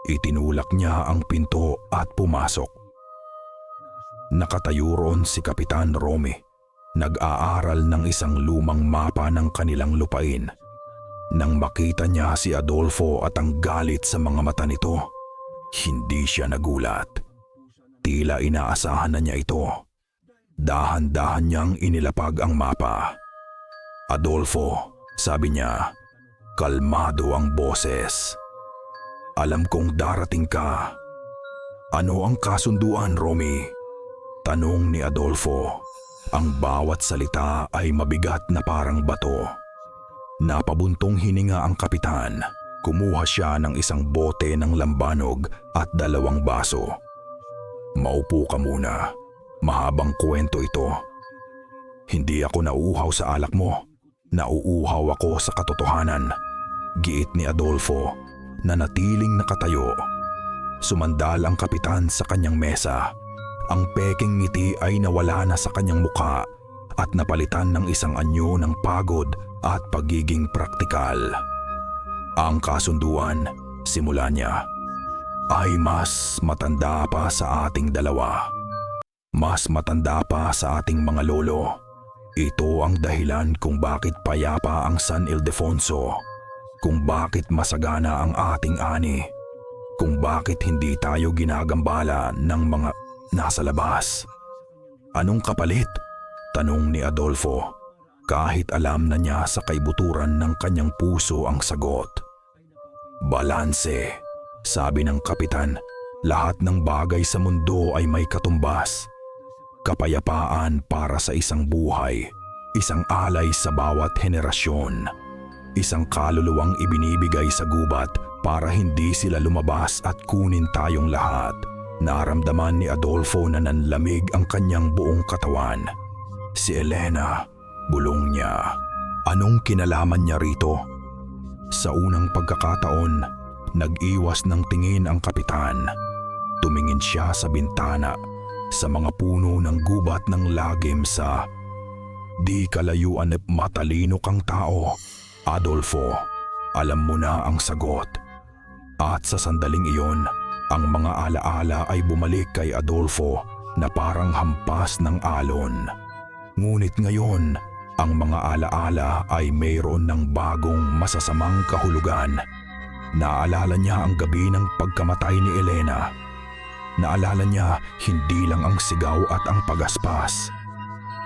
Itinulak niya ang pinto at pumasok. Nakatayo roon si Kapitan Romy, nag-aaral ng isang lumang mapa ng kanilang lupain. Nang makita niya si Adolfo at ang galit sa mga mata nito, hindi siya nagulat. Tila inaasahan na niya ito. Dahan-dahan niyang inilapag ang mapa. "Adolfo," sabi niya, kalmado ang boses. "Alam kong darating ka." "Ano ang kasunduan, Romy?" tanong ni Adolfo. Ang bawat salita ay mabigat na parang bato. Napabuntong hininga ang kapitan. Kumuha siya ng isang bote ng lambanog at 2 baso. "Maupo ka muna. Mahabang kwento ito." "Hindi ako nauuhaw sa alak mo. Nauuhaw ako sa katotohanan," giit ni Adolfo na natiling nakatayo. Sumandal ang kapitan sa kanyang mesa. Ang peking ngiti ay nawala na sa kanyang mukha at napalitan ng isang anyo ng pagod at pagiging praktikal. "Ang kasunduan," simula niya, "ay mas matanda pa sa ating dalawa. Mas matanda pa sa ating mga lolo. Ito ang dahilan kung bakit payapa ang San Ildefonso, kung bakit masagana ang ating ani, kung bakit hindi tayo ginagambala ng mga nasa labas." "Anong kapalit?" tanong ni Adolfo, kahit alam na niya sa kaibuturan ng kanyang puso ang sagot. "Balanse," sabi ng kapitan. "Lahat ng bagay sa mundo ay may katumbas. Kapayapaan para sa isang buhay, isang alay sa bawat henerasyon, isang kaluluwang ibinibigay sa gubat para hindi sila lumabas at kunin tayong lahat." Naramdaman ni Adolfo na nanlamig ang kanyang buong katawan. "Si Elena," bulong niya. Anong kinalaman niya rito? Sa unang pagkakataon, nag-iwas ng tingin ang kapitan. Tumingin siya sa bintana, sa mga puno ng gubat ng lagim sa "Di kalayuan at matalino kang tao, Adolfo. Alam mo na ang sagot." At sa sandaling iyon, ang mga alaala ay bumalik kay Adolfo na parang hampas ng alon. Ngunit ngayon, ang mga alaala ay mayroon ng bagong masasamang kahulugan. Naalala niya ang gabi ng pagkamatay ni Elena. Naalala niya hindi lang ang sigaw at ang pagaspas.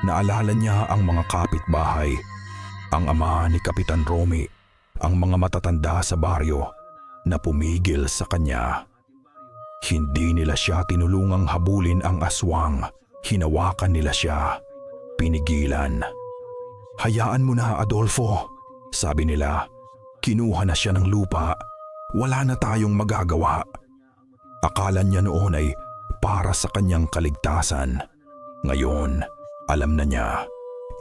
Naalala niya ang mga kapitbahay, ang ama ni Kapitan Romy, ang mga matatanda sa baryo na pumigil sa kanya. Hindi nila siya tinulungang habulin ang aswang. Hinawakan nila siya. Pinigilan. "Hayaan mo na, Adolfo," sabi nila. "Kinuha na siya ng lupa. Wala na tayong magagawa." Akala niya noon ay para sa kanyang kaligtasan. Ngayon, alam na niya,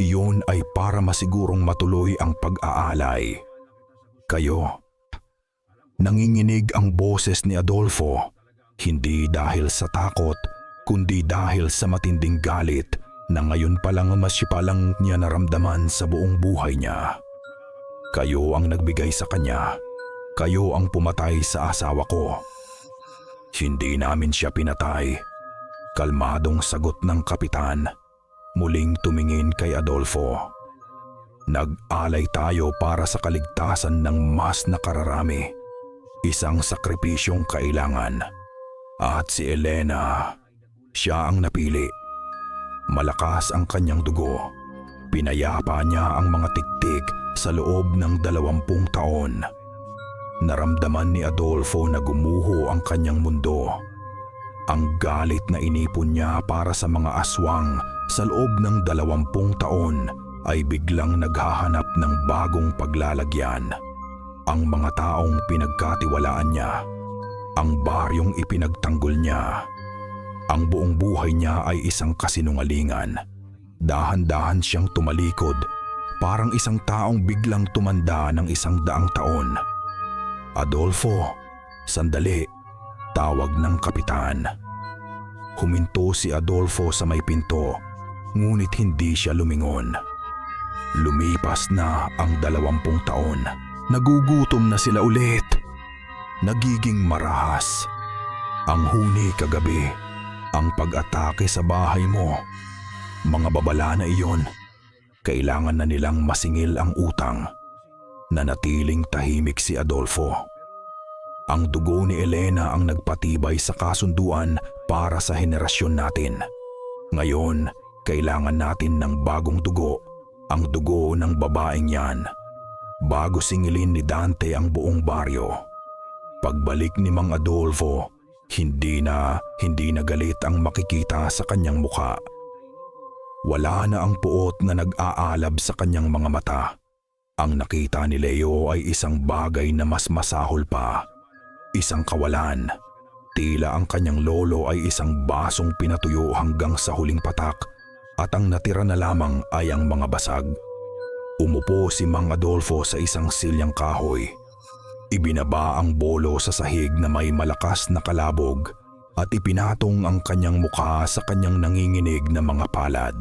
iyon ay para masigurong matuloy ang pag-aalay. "Kayo." Nanginginig ang boses ni Adolfo. Hindi dahil sa takot, kundi dahil sa matinding galit na ngayon palang masyipalang niya naramdaman sa buong buhay niya. "Kayo ang nagbigay sa kanya. Kayo ang pumatay sa asawa ko." "Hindi namin siya pinatay," kalmadong sagot ng kapitan. Muling tumingin kay Adolfo. Nag-alay tayo para sa kaligtasan ng mas nakararami. Isang sakripisyong kailangan. At si Elena, siya ang napili. Malakas ang kanyang dugo. Pinayapa niya ang mga tiktik sa loob ng 20 taon. Naramdaman ni Adolfo na gumuho ang kanyang mundo. Ang galit na inipon niya para sa mga aswang sa loob ng 20 taon ay biglang naghahanap ng bagong paglalagyan. Ang mga taong pinagkatiwalaan niya, ang baryong ipinagtanggol niya. Ang buong buhay niya ay isang kasinungalingan. Dahan-dahan siyang tumalikod, parang isang taong biglang tumanda ng 100 taon. Adolfo, sandali, tawag ng kapitan. Huminto si Adolfo sa may pinto, ngunit hindi siya lumingon. Lumipas na ang 20 taon. Nagugutom na sila ulit. Nagiging marahas. Ang huni kagabi, ang pag-atake sa bahay mo. Mga babala na iyon, kailangan na nilang masingil ang utang. Nanatiling tahimik si Adolfo. Ang dugo ni Elena ang nagpatibay sa kasunduan para sa henerasyon natin. Ngayon, kailangan natin ng bagong dugo, ang dugo ng babaeng yan. Bago singilin ni Dante ang buong baryo. Pagbalik ni Mang Adolfo, hindi na galit ang makikita sa kanyang mukha. Wala na ang puot na nag-aalab sa kanyang mga mata. Ang nakita ni Leo ay isang bagay na mas masahol pa. Isang kawalan. Tila ang kanyang lolo ay isang basong pinatuyo hanggang sa huling patak at ang natira na lamang ay ang mga basag. Umupo si Mang Adolfo sa isang silyang kahoy. Ibinaba ang bolo sa sahig na may malakas na kalabog at ipinatong ang kanyang mukha sa kanyang nanginginig na mga palad.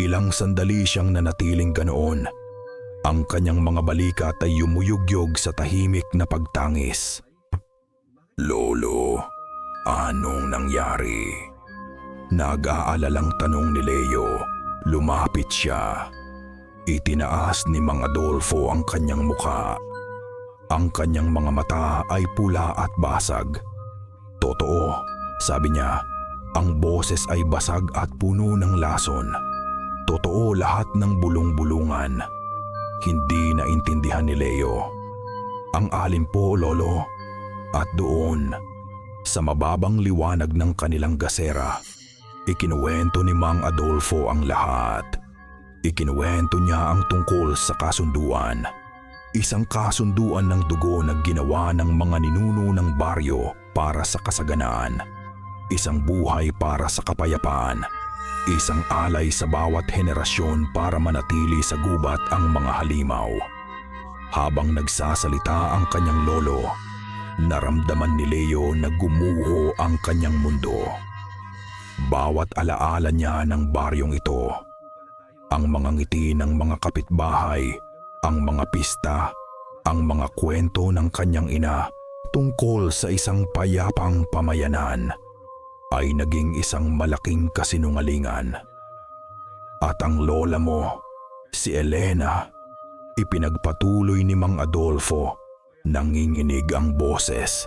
Ilang sandali siyang nanatiling ganoon. Ang kanyang mga balikat ay yumuyugyog sa tahimik na pagtangis. Lolo, anong nangyari? Nag-aalalang tanong ni Leo. Lumapit siya. Itinaas ni Mang Adolfo ang kanyang mukha. Ang kanyang mga mata ay pula at basag. Totoo, sabi niya, ang boses ay basag at puno ng lason. Totoo lahat ng bulong-bulungan. Hindi naintindihan ni Leo. Ang alin po, Lolo? At doon, sa mababang liwanag ng kanilang gasera, ikinuwento ni Mang Adolfo ang lahat. Ikinuwento niya ang tungkol sa kasunduan. Isang kasunduan ng dugo na ginawa ng mga ninuno ng baryo para sa kasaganaan. Isang buhay para sa kapayapaan. Isang alay sa bawat henerasyon para manatili sa gubat ang mga halimaw. Habang nagsasalita ang kanyang lolo, naramdaman ni Leo na gumuho ang kanyang mundo. Bawat alaala niya ng baryong ito, ang mga ngiti ng mga kapitbahay, ang mga pista, ang mga kwento ng kanyang ina tungkol sa isang payapang pamayanan ay naging isang malaking kasinungalingan. At ang lola mo, si Elena, ipinagpatuloy ni Mang Adolfo, nanginginig ang boses.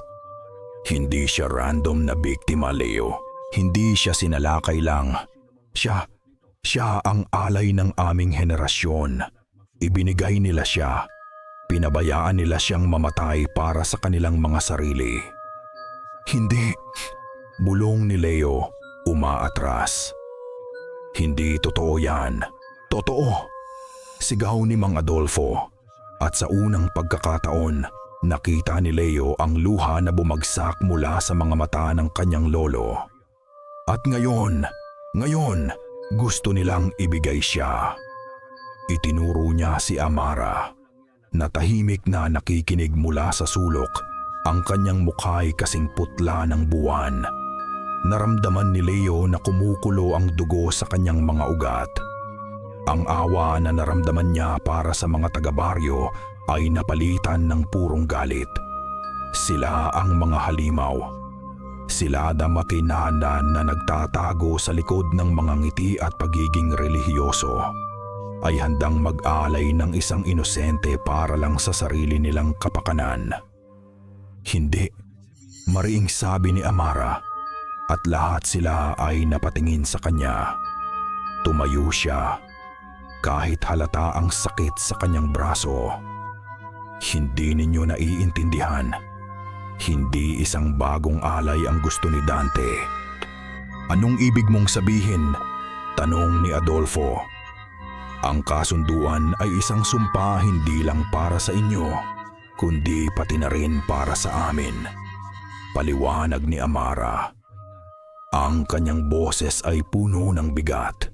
Hindi siya random na biktima, Leo. Hindi siya sinalakay lang. Siya ang alay ng aming henerasyon. Ibinigay nila siya. Pinabayaan nila siyang mamatay para sa kanilang mga sarili. Hindi. Bulong ni Leo, umaatras. Hindi totoo yan. Totoo. Sigaw ni Mang Adolfo. At sa unang pagkakataon, nakita ni Leo ang luha na bumagsak mula sa mga mata ng kanyang lolo. At ngayon, gusto nilang ibigay siya. Itinuro niya si Amara, na tahimik na nakikinig mula sa sulok. Ang kanyang mukha ay kasing putla ng buwan. Naramdaman ni Leo na kumukulo ang dugo sa kanyang mga ugat. Ang awa na naramdaman niya para sa mga taga-baryo ay napalitan ng purong galit. Sila ang mga halimaw. Sila na makinahanda na nagtatago sa likod ng mga ngiti at pagiging relihiyoso. ay handang mag-alay ng isang inosente para lang sa sarili nilang kapakanan. Hindi, mariing sabi ni Amara, at lahat sila ay napatingin sa kanya. Tumayo siya, kahit halata ang sakit sa kanyang braso. Hindi ninyo naiintindihan. Hindi isang bagong alay ang gusto ni Dante. Anong ibig mong sabihin? Tanong ni Adolfo. Ang kasunduan ay isang sumpa hindi lang para sa inyo, kundi pati na rin para sa amin. Paliwanag ni Amara. Ang kanyang boses ay puno ng bigat.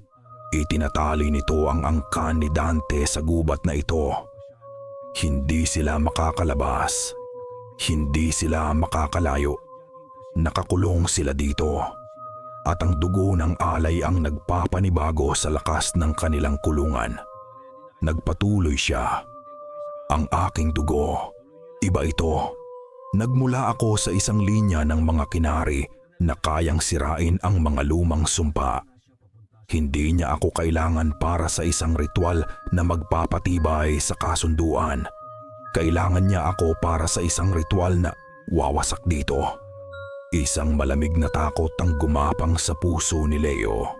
Itinatali nito ang angkan ni Dante sa gubat na ito. Hindi sila makakalabas. Hindi sila makakalayo. Nakakulong sila dito. At ang dugo ng alay ang nagpapanibago sa lakas ng kanilang kulungan. Nagpatuloy siya. Ang aking dugo, iba ito. Nagmula ako sa isang linya ng mga kinari na kayang sirain ang mga lumang sumpa. Hindi niya ako kailangan para sa isang ritual na magpapatibay sa kasunduan. Kailangan niya ako para sa isang ritual na wawasak dito. Isang malamig na takot ang gumapang sa puso ni Leo.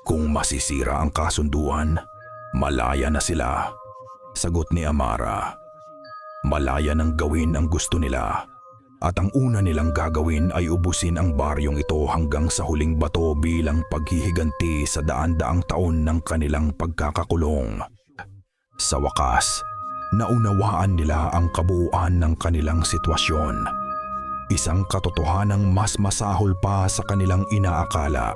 Kung masisira ang kasunduan, malaya na sila. Sagot ni Amara. Malaya nang gawin ang gusto nila. At ang una nilang gagawin ay ubusin ang baryong ito hanggang sa huling bato bilang paghihiganti sa daan-daang taon ng kanilang pagkakakulong. Sa wakas, naunawaan nila ang kabuuan ng kanilang sitwasyon. Isang katotohanang mas masahol pa sa kanilang inaakala.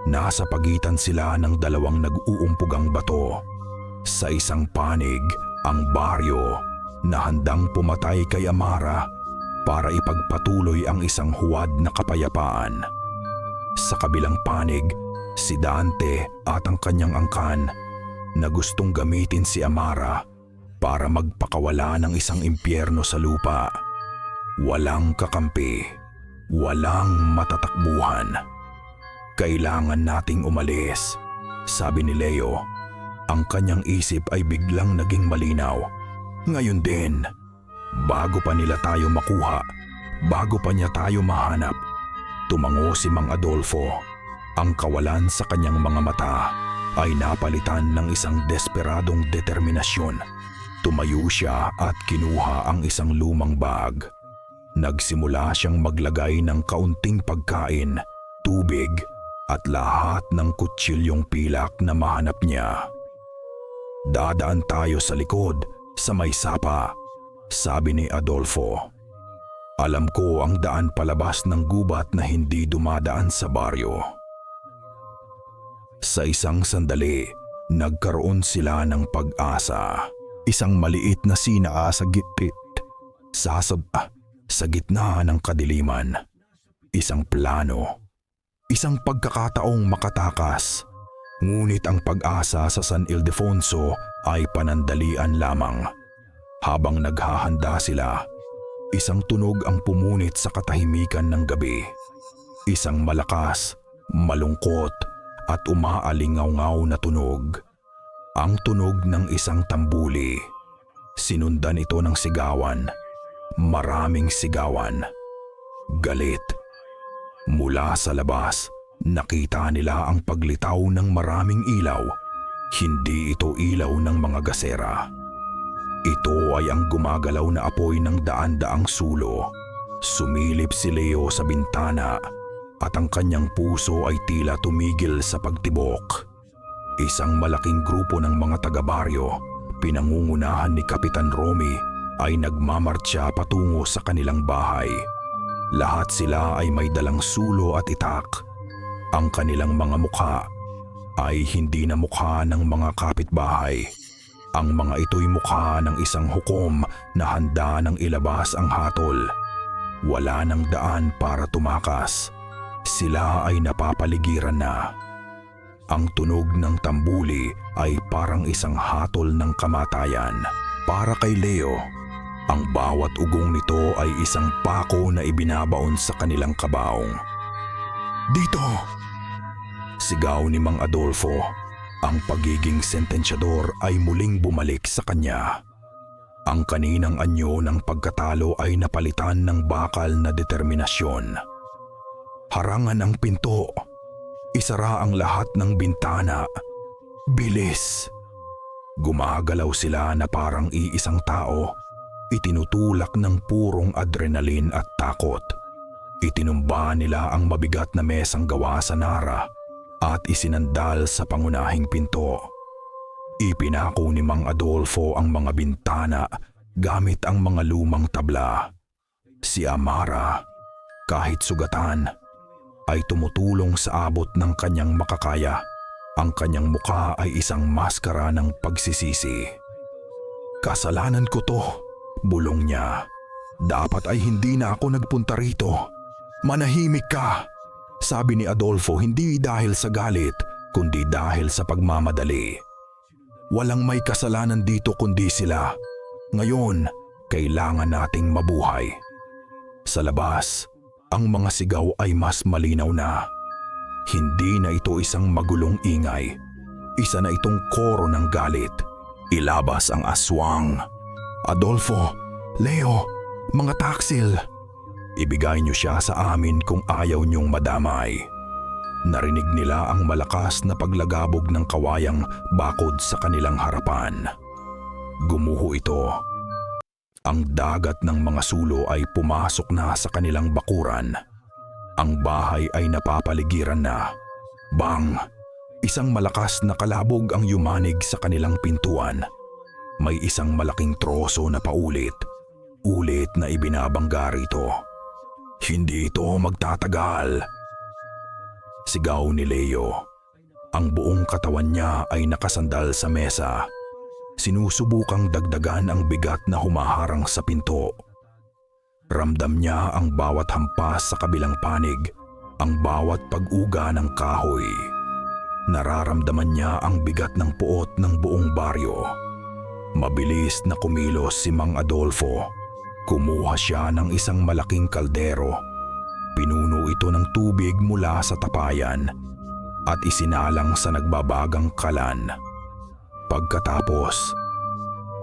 Nasa pagitan sila ng dalawang nag-uumpugang bato. Sa isang panig, ang baryo na handang pumatay kay Amara para ipagpatuloy ang isang huwad na kapayapaan. Sa kabilang panig, si Dante at ang kanyang angkan na gustong gamitin si Amara para magpakawala ng isang impyerno sa lupa. Walang kakampi, walang matatakbuhan. Kailangan nating umalis, sabi ni Leo. Ang kanyang isip ay biglang naging malinaw. Ngayon din, bago pa nila tayo makuha, bago pa niya tayo mahanap, tumango si Mang Adolfo. Ang kawalan sa kanyang mga mata ay napalitan ng isang desperadong determinasyon. Tumayo siya at kinuha ang isang lumang bag. Nagsimula siyang maglagay ng kaunting pagkain, tubig at lahat ng kutsilyong pilak na mahanap niya. Dadaan tayo sa likod, sa may sapa, sabi ni Adolfo. Alam ko ang daan palabas ng gubat na hindi dumadaan sa baryo. Sa isang sandali, nagkaroon sila ng pag-asa. Isang maliit na sinaa sa gitpit. Sa gitna ng kadiliman, isang plano, isang pagkakataong makatakas. Ngunit ang pag-asa sa San Ildefonso ay panandalian lamang. Habang naghahanda sila, isang tunog ang pumunit sa katahimikan ng gabi. Isang malakas, malungkot at umaalingaw-ngaw na tunog. Ang tunog ng isang tambuli. Sinundan ito ng sigawan. Maraming sigawan. Galit. Mula sa labas, nakita nila ang paglitaw ng maraming ilaw. Hindi ito ilaw ng mga gasera. Ito ay ang gumagalaw na apoy ng daan-daang sulo. Sumilip si Leo sa bintana at ang kanyang puso ay tila tumigil sa pagtibok. Isang malaking grupo ng mga taga-baryo, pinangungunahan ni Kapitan Romy, ay nagmamartsa patungo sa kanilang bahay. Lahat sila ay may dalang sulo at itak. Ang kanilang mga mukha ay hindi na mukha ng mga kapitbahay. Ang mga ito'y mukha ng isang hukom na handa nang ilabas ang hatol. Wala nang daan para tumakas. Sila ay napapaligiran na. Ang tunog ng tambuli ay parang isang hatol ng kamatayan. Para kay Leo, ang bawat ugong nito ay isang pako na ibinabaon sa kanilang kabaong. Dito! Sigaw ni Mang Adolfo Ang pagiging sentensyador ay muling bumalik sa kanya. Ang kaninang anyo ng pagkatalo ay napalitan ng bakal na determinasyon. Harangan ang pinto. Isara ang lahat ng bintana. Bilis! Gumagalaw sila na parang iisang tao. Itinutulak ng purong adrenalin at takot. Itinumba nila ang mabigat na mesang gawa sa Nara at isinandal sa pangunahing pinto. Ipinako ni Mang Adolfo ang mga bintana gamit ang mga lumang tabla. Si Amara, kahit sugatan, ay tumutulong sa abot ng kanyang makakaya. Ang kanyang mukha ay isang maskara ng pagsisisi. "Kasalanan ko to," bulong niya. "Dapat ay hindi na ako nagpunta rito. Manahimik ka," sabi ni Adolfo, hindi dahil sa galit, kundi dahil sa pagmamadali. "Walang may kasalanan dito kundi sila. Ngayon, kailangan nating mabuhay." Sa labas, ang mga sigaw ay mas malinaw na. Hindi na ito isang magulong ingay. Isa na itong koro ng galit. Ilabas ang aswang. "Adolfo, Leo, mga taksil, ibigay niyo siya sa amin kung ayaw niyong madamay." Narinig nila ang malakas na paglagabog ng kawayang bakod sa kanilang harapan. Gumuho ito. Ang dagat ng mga sulo ay pumasok na sa kanilang bakuran. Ang bahay ay napapaligiran na. Bang! Isang malakas na kalabog ang yumanig sa kanilang pintuan. May isang malaking troso na paulit-ulit na ibinabangga rito. "Hindi ito magtatagal!" Sigaw ni Leo. Ang buong katawan niya ay nakasandal sa mesa. Sinusubukang dagdagan ang bigat na humaharang sa pinto. Ramdam niya ang bawat hampas sa kabilang panig, ang bawat pag-uga ng kahoy. Nararamdaman niya ang bigat ng puot ng buong baryo. Mabilis na kumilos si Mang Adolfo. Kumuha siya ng isang malaking kaldero. Pinuno ito ng tubig mula sa tapayan at isinalang sa nagbabagang kalan. Pagkatapos,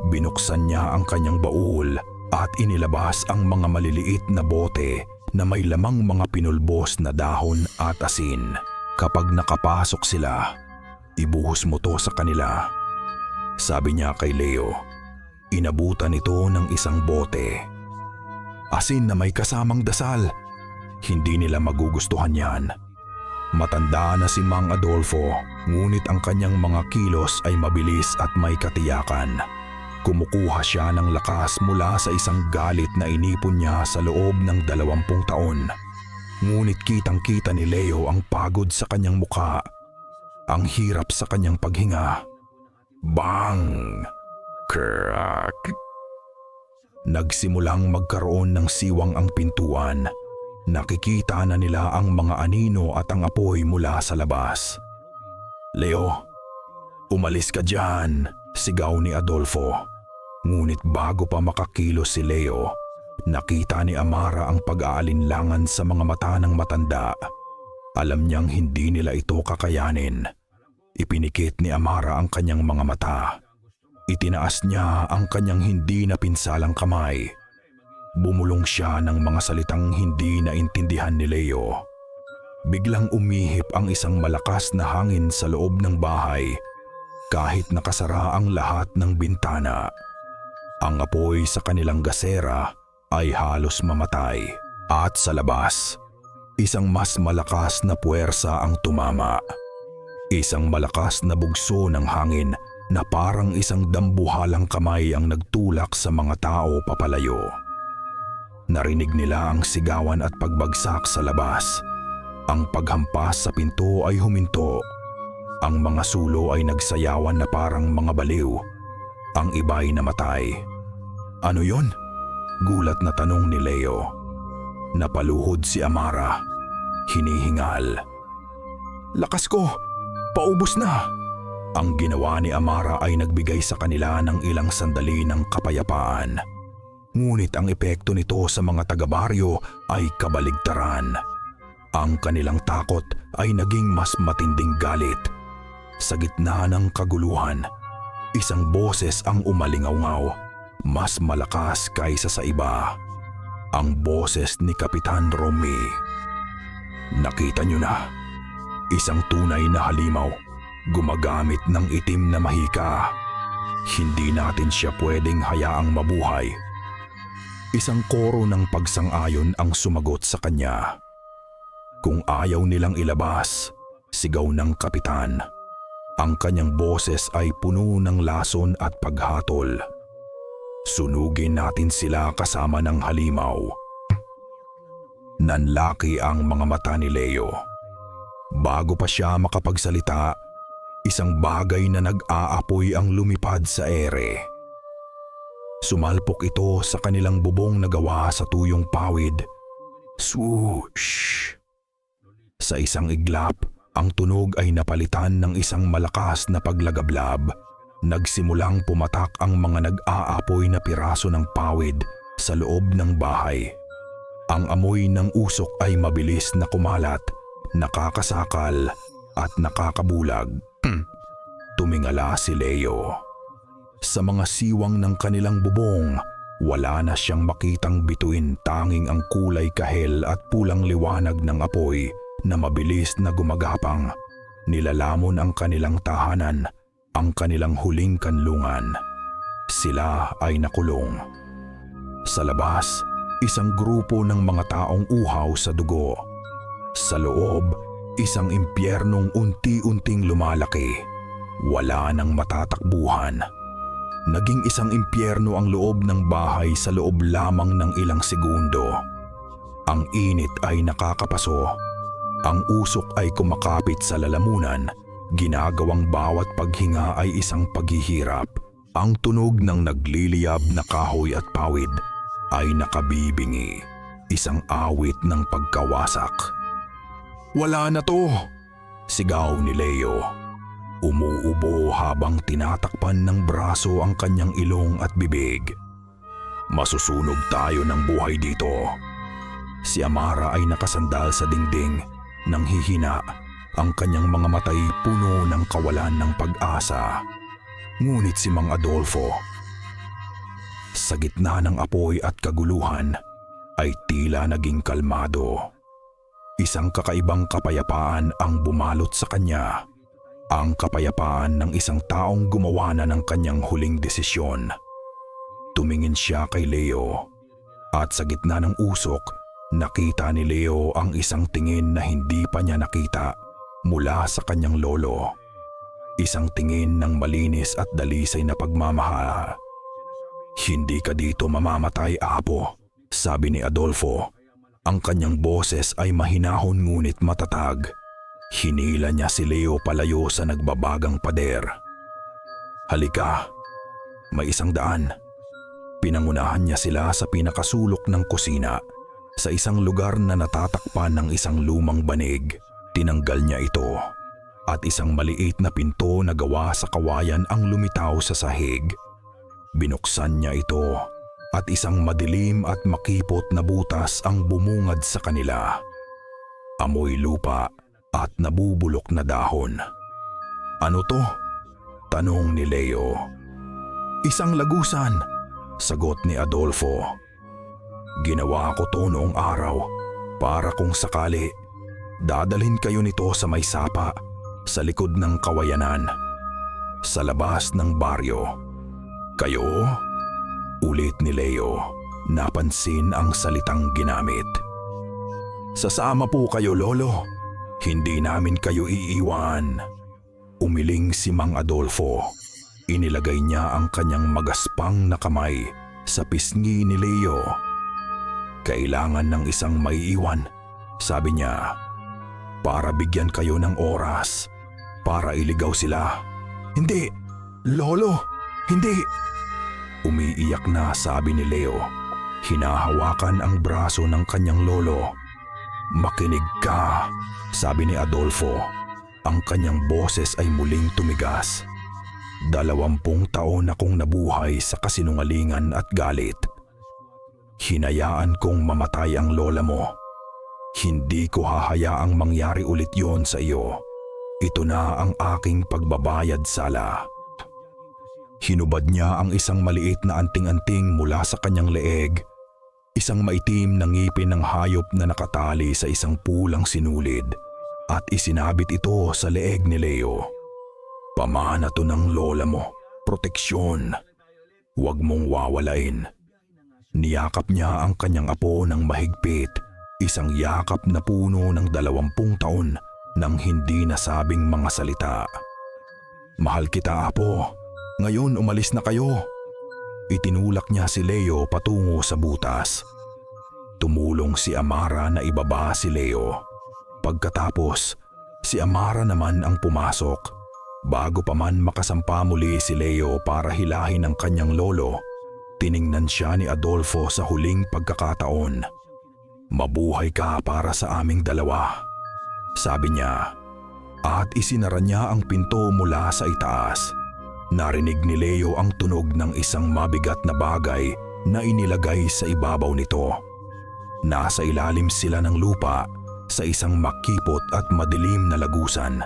binuksan niya ang kanyang baul at inilabas ang mga maliliit na bote na may lamang mga pinulbos na dahon at asin. "Kapag nakapasok sila, ibuhos mo to sa kanila," sabi niya kay Leo. Inabutan ito ng isang bote. Asin na may kasamang dasal. Hindi nila magugustuhan yan. Matanda na si Mang Adolfo, ngunit ang kanyang mga kilos ay mabilis at may katiyakan. Kumukuha siya ng lakas mula sa isang galit na inipon niya sa loob ng 20 taon. Ngunit kitang-kita ni Leo ang pagod sa kanyang mukha, ang hirap sa kanyang paghinga. Bang! Crack! Nagsimulang magkaroon ng siwang ang pintuan. Nakikita na nila ang mga anino at ang apoy mula sa labas. "Leo, umalis ka dyan!" sigaw ni Adolfo. Ngunit bago pa makakilos si Leo, nakita ni Amara ang pag-aalinlangan sa mga mata ng matanda. Alam niyang hindi nila ito kakayanin. Ipinikit ni Amara ang kanyang mga mata. Itinaas niya ang kanyang hindi napinsalang kamay. Bumulong siya ng mga salitang hindi naintindihan ni Leo. Biglang umihip ang isang malakas na hangin sa loob ng bahay kahit nakasara ang lahat ng bintana. Ang apoy sa kanilang gasera ay halos mamatay. At sa labas, isang mas malakas na puwersa ang tumama. Isang malakas na bugso ng hangin na parang isang dambuhalang kamay ang nagtulak sa mga tao papalayo. Narinig nila ang sigawan at pagbagsak sa labas. Ang paghampas sa pinto ay huminto. Ang mga sulo ay nagsayawan na parang mga baliw. Ang iba'y namatay. "Ano yon?" gulat na tanong ni Leo. Napaluhod si Amara. Hinihingal. "Lakas ko! Paubos na!" Ang ginawa ni Amara ay nagbigay sa kanila ng ilang sandali ng kapayapaan. Ngunit ang epekto nito sa mga taga-baryo ay kabaligtaran. Ang kanilang takot ay naging mas matinding galit. Sa gitna ng kaguluhan, isang boses ang umalingaw-ngaw, mas malakas kaysa sa iba. Ang boses ni Kapitan Romy. Nakita niyo na, isang tunay na halimaw, gumagamit ng itim na mahika. Hindi natin siya pwedeng hayaang mabuhay. Isang koro ng pagsang-ayon ang sumagot sa kanya. Kung ayaw nilang ilabas, sigaw ng kapitan. Ang kanyang boses ay puno ng lason at paghatol. Sunugin natin sila kasama ng halimaw. Nanlaki ang mga mata ni Leo. Bago pa siya makapagsalita, isang bagay na nag-aapoy ang lumipad sa ere. Sumalpok ito sa kanilang bubong na gawa sa tuyong pawid. Swoosh! Sa isang iglap, ang tunog ay napalitan ng isang malakas na paglagablab. Nagsimulang pumatak ang mga nag-aapoy na piraso ng pawid sa loob ng bahay. Ang amoy ng usok ay mabilis na kumalat, nakakasakal at nakakabulag. Tumingala si Leo. Sa mga siwang ng kanilang bubong, wala na siyang makitang bituin, tanging ang kulay kahel at pulang liwanag ng apoy na mabilis na gumagapang. Nilalamon ang kanilang tahanan, ang kanilang huling kanlungan. Sila ay nakulong. Sa labas, isang grupo ng mga taong uhaw sa dugo. Sa loob, isang impyernong unti-unting lumalaki. Wala nang matatakbuhan. Naging isang impyerno ang loob ng bahay sa loob lamang ng ilang segundo. Ang init ay nakakapaso. Ang usok ay kumakapit sa lalamunan, ginagawang bawat paghinga ay isang paghihirap. Ang tunog ng nagliliyab na kahoy at pawid ay nakabibingi, isang awit ng pagkawasak. "Wala na to!" sigaw ni Leo. Umuubo habang tinatakpan ng braso ang kanyang ilong at bibig. "Masusunog tayo ng buhay dito." Si Amara ay nakasandal sa dingding. Nang hihina, ang kanyang mga matay puno ng kawalan ng pag-asa. Ngunit si Mang Adolfo, sa gitna ng apoy at kaguluhan, ay tila naging kalmado. Isang kakaibang kapayapaan ang bumalot sa kanya. Ang kapayapaan ng isang taong gumawa na ng kanyang huling desisyon. Tumingin siya kay Leo, at sa gitna ng usok, nakita ni Leo ang isang tingin na hindi pa niya nakita mula sa kanyang lolo. Isang tingin ng malinis at dalisay na pagmamahal. "Hindi ka dito mamamatay, apo," sabi ni Adolfo. Ang kanyang boses ay mahinahon ngunit matatag. Hinila niya si Leo palayo sa nagbabagang pader. "Halika, may isang daan." Pinangunahan niya sila sa pinakasulok ng kusina. Sa isang lugar na natatakpan ng isang lumang banig, tinanggal niya ito at isang maliit na pinto na gawa sa kawayan ang lumitaw sa sahig. Binuksan niya ito at isang madilim at makipot na butas ang bumungad sa kanila. Amoy lupa at nabubulok na dahon. "Ano to?" tanong ni Leo. "Isang lagusan," sagot ni Adolfo. "Ginawa ko to noong araw para kung sakali dadalhin kayo nito sa may sapa sa likod ng kawayanan, sa labas ng baryo." "Kayo?" ulit ni Leo. Napansin ang salitang ginamit. "Sasama po kayo, lolo. Hindi namin kayo iiwan." Umiling si Mang Adolfo. Inilagay niya ang kanyang magaspang na kamay sa pisngi ni Leo. "Kailangan ng isang maiiwan," sabi niya, "para bigyan kayo ng oras, para iligaw sila." "Hindi, lolo, hindi!" Umiiyak na sabi ni Leo. Hinahawakan ang braso ng kanyang lolo. "Makinig ka," sabi ni Adolfo. Ang kanyang boses ay muling tumigas. 20 taon akong nabuhay sa kasinungalingan at galit. Hinayaan kong mamatay ang lola mo. Hindi ko hahayaang mangyari ulit yon sa iyo. Ito na ang aking pagbabayad sala. Hinubad niya ang isang maliit na anting-anting mula sa kanyang leeg, isang maitim na ngipin ng hayop na nakatali sa isang pulang sinulid, at isinabit ito sa leeg ni Leo. Pamana to ng lola mo, proteksyon. Huwag mong wawalain. Niyakap niya ang kanyang apo ng mahigpit, isang yakap na puno ng 20 taon nang hindi nasabing mga salita. Mahal kita, apo. Ngayon umalis na kayo. Itinulak niya si Leo patungo sa butas. Tumulong si Amara na ibaba si Leo. Pagkatapos, si Amara naman ang pumasok. Bago pa man makasampa muli si Leo para hilahin ang kanyang lolo, tiningnan siya ni Adolfo sa huling pagkakataon. Mabuhay ka para sa aming dalawa, sabi niya, at isinara niya ang pinto mula sa itaas. Narinig ni Leo ang tunog ng isang mabigat na bagay na inilagay sa ibabaw nito. Nasa ilalim sila ng lupa sa isang makipot at madilim na lagusan.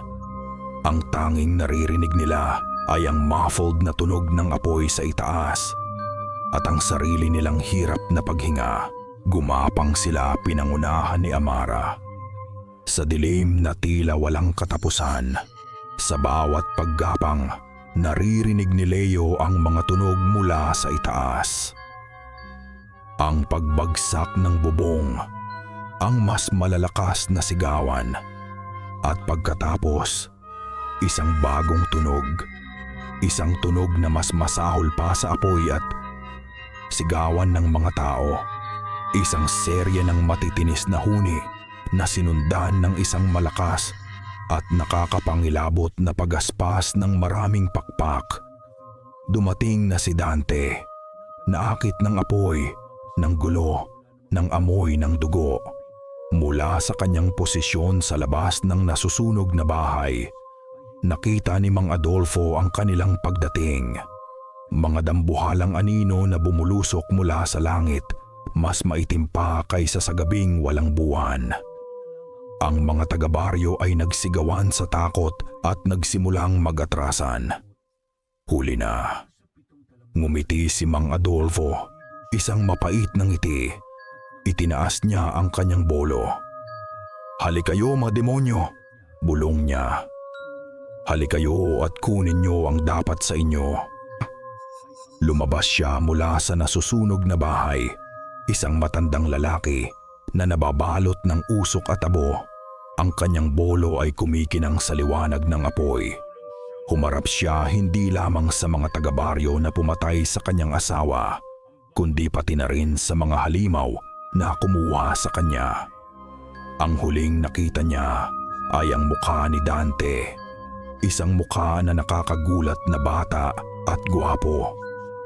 Ang tanging naririnig nila ay ang muffled na tunog ng apoy sa itaas at ang sarili nilang hirap na paghinga. Gumapang sila pinangunahan ni Amara. Sa dilim na tila walang katapusan, sa bawat paggapang, naririnig ni Leo ang mga tunog mula sa itaas. Ang pagbagsak ng bubong, ang mas malalakas na sigawan, at pagkatapos, isang bagong tunog. Isang tunog na mas masahol pa sa apoy at sigawan ng mga tao. Isang serye ng matitinis na huni na sinundan ng isang malakas at nakakapangilabot na pagaspas ng maraming pakpak. Dumating na si Dante, naakit ng apoy, ng gulo, ng amoy ng dugo. Mula sa kanyang posisyon sa labas ng nasusunog na bahay, nakita ni Mang Adolfo ang kanilang pagdating. Mga dambuhalang anino na bumulusok mula sa langit, mas maitim pa kaysa sa gabing walang buwan. Ang mga taga-baryo ay nagsigawan sa takot at nagsimulang mag-atrasan. Huli na. Ngumiti si Mang Adolfo, isang mapait na ngiti. Itinaas niya ang kanyang bolo. "Halikayo mga demonyo," bulong niya. "Halikayo at kunin niyo ang dapat sa inyo." Lumabas siya mula sa nasusunog na bahay, isang matandang lalaki na nababalot ng usok at abo. Ang kanyang bolo ay kumikinang sa liwanag ng apoy. Humarap siya hindi lamang sa mga taga-baryo na pumatay sa kanyang asawa, kundi pati na rin sa mga halimaw na kumuha sa kanya. Ang huling nakita niya ay ang mukha ni Dante, isang mukha na nakakagulat na bata at gwapo,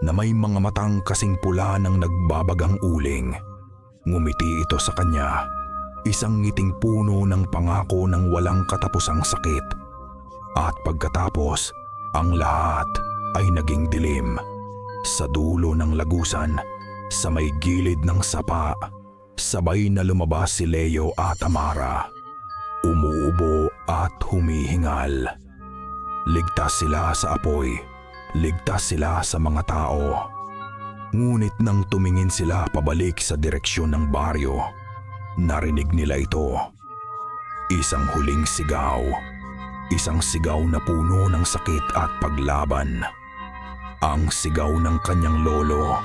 na may mga matang kasing pula ng nagbabagang uling. Ngumiti ito sa kanya, isang ngiting puno ng pangako ng walang katapusang sakit. At pagkatapos, ang lahat ay naging dilim. Sa dulo ng lagusan, sa may gilid ng sapa, sabay na lumabas si Leo at Amara. Umuubo at humihingal. Ligtas sila sa apoy. Ligtas sila sa mga tao. Ngunit nang tumingin sila pabalik sa direksyon ng baryo, narinig nila ito. Isang huling sigaw. Isang sigaw na puno ng sakit at paglaban. Ang sigaw ng kanyang lolo.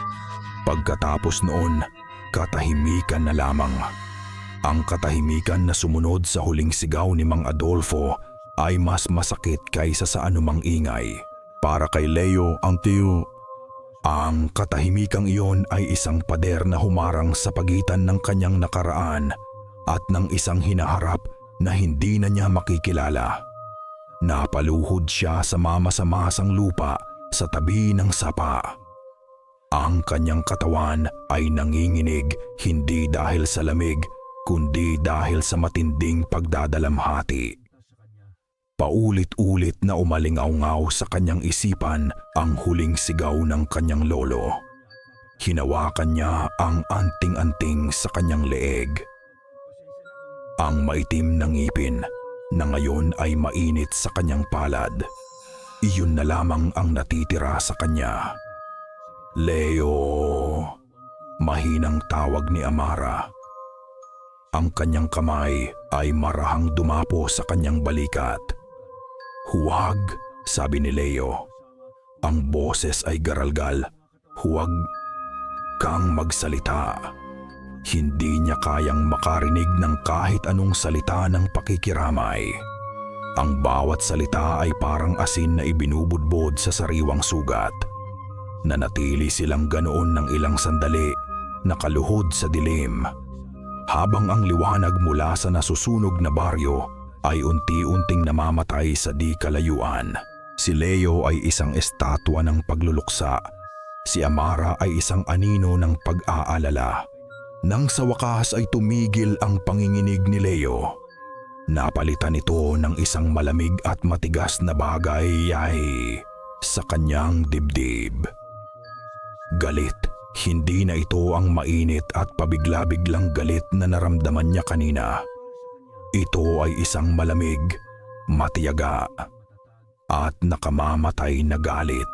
Pagkatapos noon, katahimikan na lamang. Ang katahimikan na sumunod sa huling sigaw ni Mang Adolfo ay mas masakit kaysa sa anumang ingay. Para kay Leo Antio, ang katahimikang iyon ay isang pader na humarang sa pagitan ng kanyang nakaraan at ng isang hinaharap na hindi na niya makikilala. Napaluhod siya sa mamasa-masang lupa sa tabi ng sapa. Ang kanyang katawan ay nanginginig hindi dahil sa lamig kundi dahil sa matinding pagdadalamhati. Paulit-ulit na umalingaw-ngaw sa kanyang isipan ang huling sigaw ng kanyang lolo. Hinawakan niya ang anting-anting sa kanyang leeg. Ang maitim na ngipin, na ngayon ay mainit sa kanyang palad. Iyon na lamang ang natitira sa kanya. Leo, mahinang tawag ni Amara. Ang kanyang kamay ay marahang dumapo sa kanyang balikat. Huwag, sabi ni Leo. Ang boses ay garalgal. Huwag kang magsalita. Hindi niya kayang makarinig ng kahit anong salita ng pakikiramay. Ang bawat salita ay parang asin na ibinubudbod sa sariwang sugat. Nanatili silang ganoon ng ilang sandali, nakaluhod sa dilim. Habang ang liwanag mula sa nasusunog na baryo ay unti-unting namamatay sa di kalayuan. Si Leo ay isang estatwa ng pagluluksa. Si Amara ay isang anino ng pag-aalala. Nang sa wakas ay tumigil ang panginginig ni Leo, napalitan ito ng isang malamig at matigas na bagay sa kanyang dibdib. Galit, hindi na ito ang mainit at pabigla-biglang galit na naramdaman niya kanina. Ito ay isang malamig, matiyaga, at nakamamatay na galit.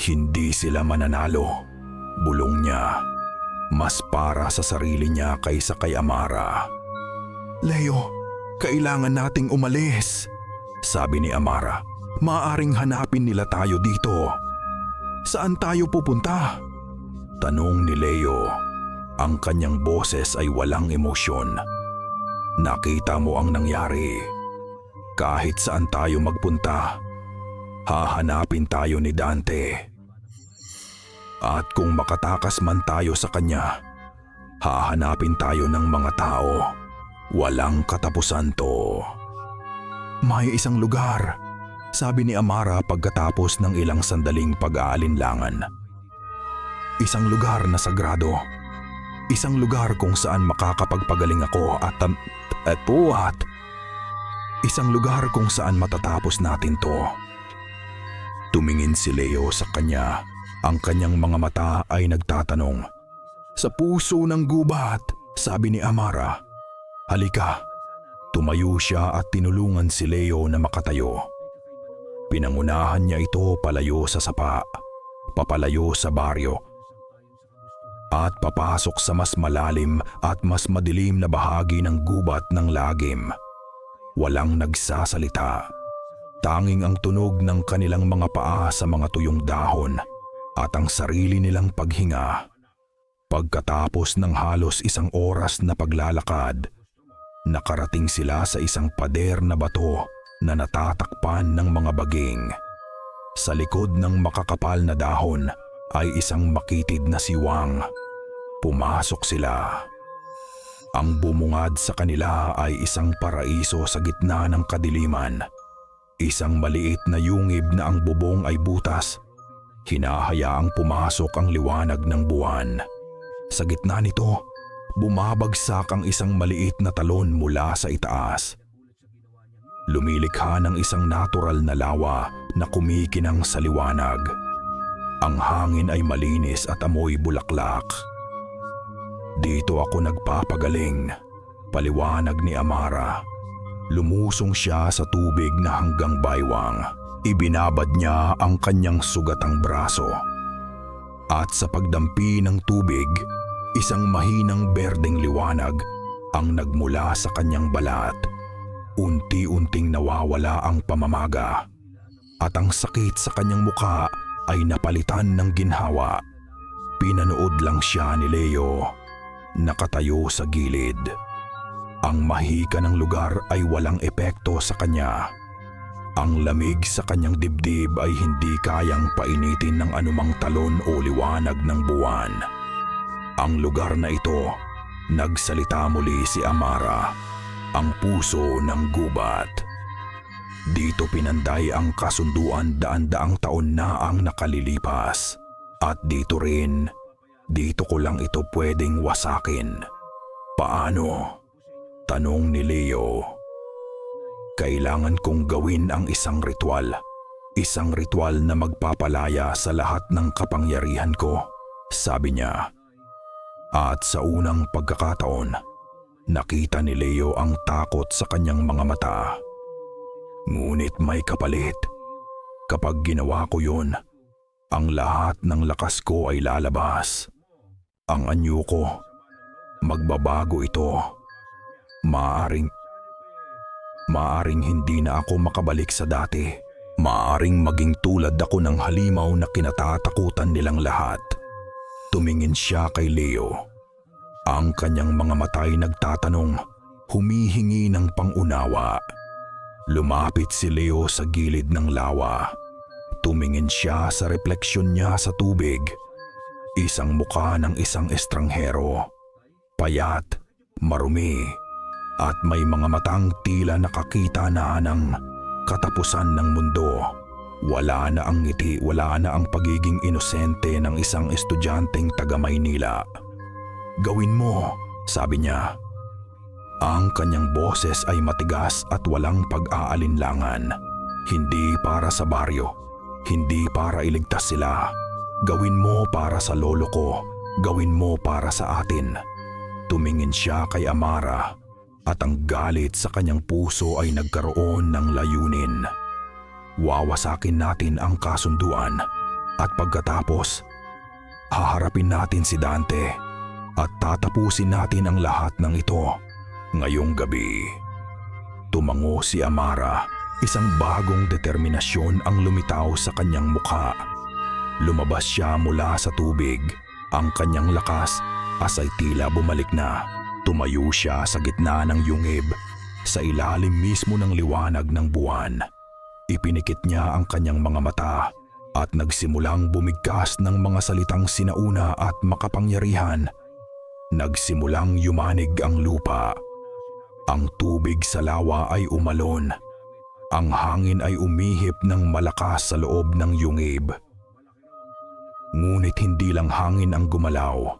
Hindi sila mananalo, bulong niya. Mas para sa sarili niya kaysa kay Amara. Leo, kailangan nating umalis, sabi ni Amara. Maaring hanapin nila tayo dito. Saan tayo pupunta? Tanong ni Leo. Ang kanyang boses ay walang emosyon. Nakita mo ang nangyari. Kahit saan tayo magpunta, hahanapin tayo ni Dante. At kung makatakas man tayo sa kanya, hahanapin tayo ng mga tao. Walang katapusan to. May isang lugar, sabi ni Amara pagkatapos ng ilang sandaling pag-aalinlangan. Isang lugar na sagrado. Isang lugar kung saan makakapagpagaling ako at puwat. Isang lugar kung saan matatapos natin to. Tumingin si Leo sa kanya. Ang kanyang mga mata ay nagtatanong. Sa puso ng gubat, sabi ni Amara. Halika. Tumayo siya at tinulungan si Leo na makatayo. Pinangunahan niya ito palayo sa sapa, papalayo sa baryo, at papasok sa mas malalim at mas madilim na bahagi ng gubat ng lagim. Walang nagsasalita. Tanging ang tunog ng kanilang mga paa sa mga tuyong dahon at ang sarili nilang paghinga. Pagkatapos ng halos isang oras na paglalakad, nakarating sila sa isang pader na bato na natatakpan ng mga baging. Sa likod ng makakapal na dahon ay isang makitid na siwang. Pumasok sila. Ang bumungad sa kanila ay isang paraiso sa gitna ng kadiliman. Isang maliit na yungib na ang bubong ay butas. Hinahayaang pumasok ang liwanag ng buwan. Sa gitna nito, bumabagsak ang isang maliit na talon mula sa itaas. Lumilikha ng isang natural na lawa na kumikinang sa liwanag. Ang hangin ay malinis at amoy bulaklak. Dito ako nagpapagaling, paliwanag ni Amara. Lumusong siya sa tubig na hanggang baywang. Ibinabad niya ang kanyang sugatang braso. At sa pagdampi ng tubig, isang mahinang berdeng liwanag ang nagmula sa kanyang balat. Unti-unting nawawala ang pamamaga. At ang sakit sa kanyang muka ay napalitan ng ginhawa. Pinanood lang siya ni Leo, nakatayo sa gilid. Ang mahika ng lugar ay walang epekto sa kanya. Ang lamig sa kanyang dibdib ay hindi kayang painitin ng anumang talon o liwanag ng buwan. Ang lugar na ito, nagsalita muli si Amara, ang puso ng gubat. Dito pinanday ang kasunduan daan-daang taon na ang nakalilipas. At dito rin, dito ko lang ito pwedeng wasakin. Paano? Tanong ni Leo. Kailangan kong gawin ang isang ritual na magpapalaya sa lahat ng kapangyarihan ko, sabi niya. At sa unang pagkakataon, Nakita ni Leo ang takot sa kanyang mga mata. Ngunit may kapalit. Kapag ginawa ko yun, ang lahat ng lakas ko ay lalabas. Ang anyo ko, magbabago ito. Maaring hindi na ako makabalik sa dati. Maaring maging tulad ako ng halimaw na kinatatakutan nilang lahat. Tumingin siya kay Leo. Ang kanyang mga mata ay nagtatanong, humihingi ng pangunawa. Lumapit si Leo sa gilid ng lawa. Tumingin siya sa refleksyon niya sa tubig. Isang mukha ng isang estranghero. Payat, marumi, at may mga matang tila nakakita na ng katapusan ng mundo. Wala na ang ngiti, wala na ang pagiging inosente ng isang estudyanteng taga Maynila. "Gawin mo," sabi niya. Ang kanyang boses ay matigas at walang pag-aalinlangan. Hindi para sa baryo, hindi para iligtas sila. Gawin mo para sa lolo ko, gawin mo para sa atin. Tumingin siya kay Amara at ang galit sa kanyang puso ay nagkaroon ng layunin. Wawasakin natin ang kasunduan at pagkatapos, haharapin natin si Dante at tatapusin natin ang lahat ng ito ngayong gabi. Tumango si Amara. Isang bagong determinasyon ang lumitaw sa kanyang mukha. Lumabas siya mula sa tubig. Ang kanyang lakas ay tila bumalik na. Tumayo siya sa gitna ng yungib, sa ilalim mismo ng liwanag ng buwan. Ipinikit niya ang kanyang mga mata at nagsimulang bumigkas ng mga salitang sinauna at makapangyarihan. Nagsimulang yumanig ang lupa. Ang tubig sa lawa ay umalon. Ang hangin ay umihip ng malakas sa loob ng yungib. Ngunit hindi lang hangin ang gumalaw.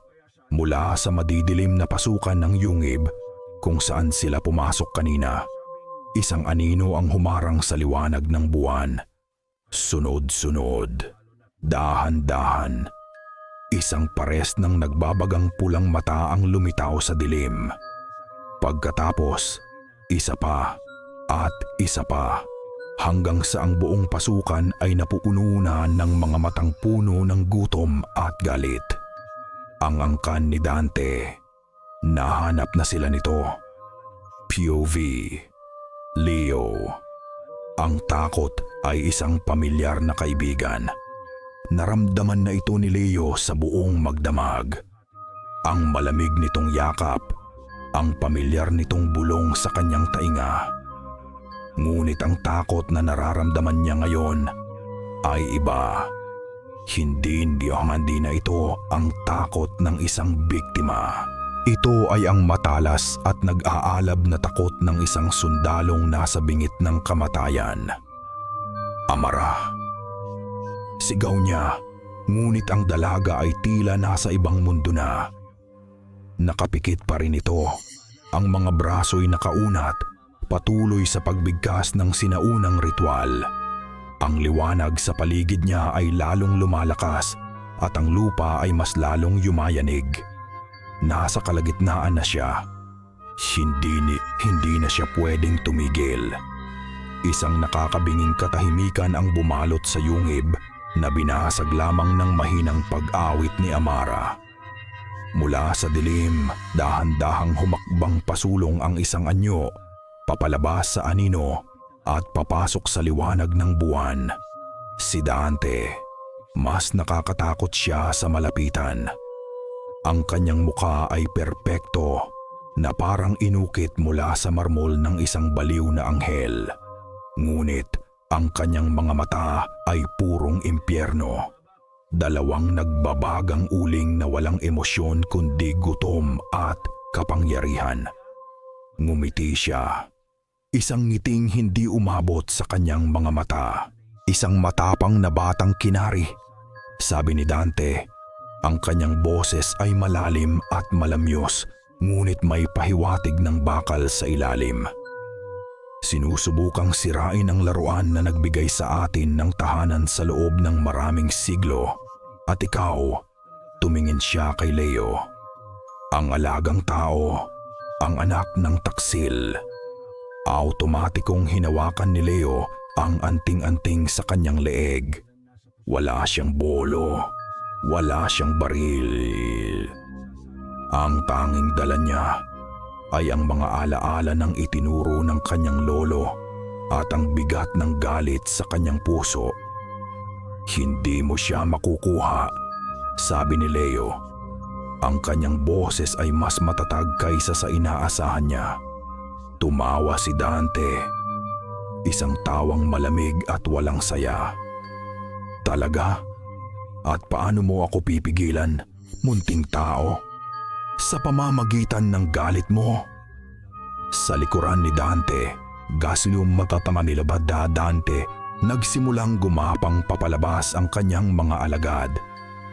Mula sa madidilim na pasukan ng yungib kung saan sila pumasok kanina, isang anino ang humarang sa liwanag ng buwan. Sunod-sunod, dahan-dahan. Isang pares ng nagbabagang pulang mata ang lumitaw sa dilim. Pagkatapos, isa pa at isa pa, hanggang sa ang buong pasukan ay napupuno na ng mga matang puno ng gutom at galit. Ang angkan ni Dante, nahanap na sila nito. POV, Leo. Ang takot ay isang pamilyar na kaibigan. Naramdaman na ito ni Leo sa buong magdamag. Ang malamig nitong yakap, ang pamilyar nitong bulong sa kanyang tainga. Ngunit ang takot na nararamdaman niya ngayon ay iba. Hindi na ito ang takot ng isang biktima. Ito ay ang matalas at nag-aalab na takot ng isang sundalong nasa bingit ng kamatayan. Amara. Sigaw niya, ngunit ang dalaga ay tila nasa ibang mundo na. Nakapikit pa rin ito. Ang mga braso'y nakaunat, patuloy sa pagbigkas ng sinaunang ritual. Ang liwanag sa paligid niya ay lalong lumalakas at ang lupa ay mas lalong yumayanig. Nasa kalagitnaan na siya. Hindi na siya pwedeng tumigil. Isang nakakabinging katahimikan ang bumalot sa yungib na binasag lamang ng mahinang pag-awit ni Amara. Mula sa dilim, dahan-dahang humakbang pasulong ang isang anyo, papalabas sa anino at papasok sa liwanag ng buwan. Si Dante. Mas nakakatakot siya sa malapitan. Ang kanyang mukha ay perpekto na parang inukit mula sa marmol ng isang baliw na anghel. Ngunit ang kanyang mga mata ay purong impyerno. Dalawang nagbabagang uling na walang emosyon kundi gutom at kapangyarihan. Ngumiti siya. Isang ngiting hindi umabot sa kanyang mga mata. Isang matapang na batang kinari. Sabi ni Dante, ang kanyang boses ay malalim at malamyos, ngunit may pahiwatig ng bakal sa ilalim. Sinusubukang sirain ang laruan na nagbigay sa atin ng tahanan sa loob ng maraming siglo. At ikaw, tumingin siya kay Leo. Ang alagang tao, ang anak ng taksil. Automatikong hinawakan ni Leo ang anting-anting sa kanyang leeg. Wala siyang bolo, wala siyang baril. Ang tanging dala niya ay ang mga alaala ng itinuro ng kanyang lolo at ang bigat ng galit sa kanyang puso. Hindi mo siya makukuha, sabi ni Leo. Ang kanyang boses ay mas matatag kaysa sa inaasahan niya. Tumawa si Dante. Isang tawang malamig at walang saya. Talaga? At paano mo ako pipigilan, munting tao? Sa pamamagitan ng galit mo? Sa likuran ni Dante, gaslong matatama ni Labada Dante, nagsimulang gumapang papalabas ang kanyang mga alagad.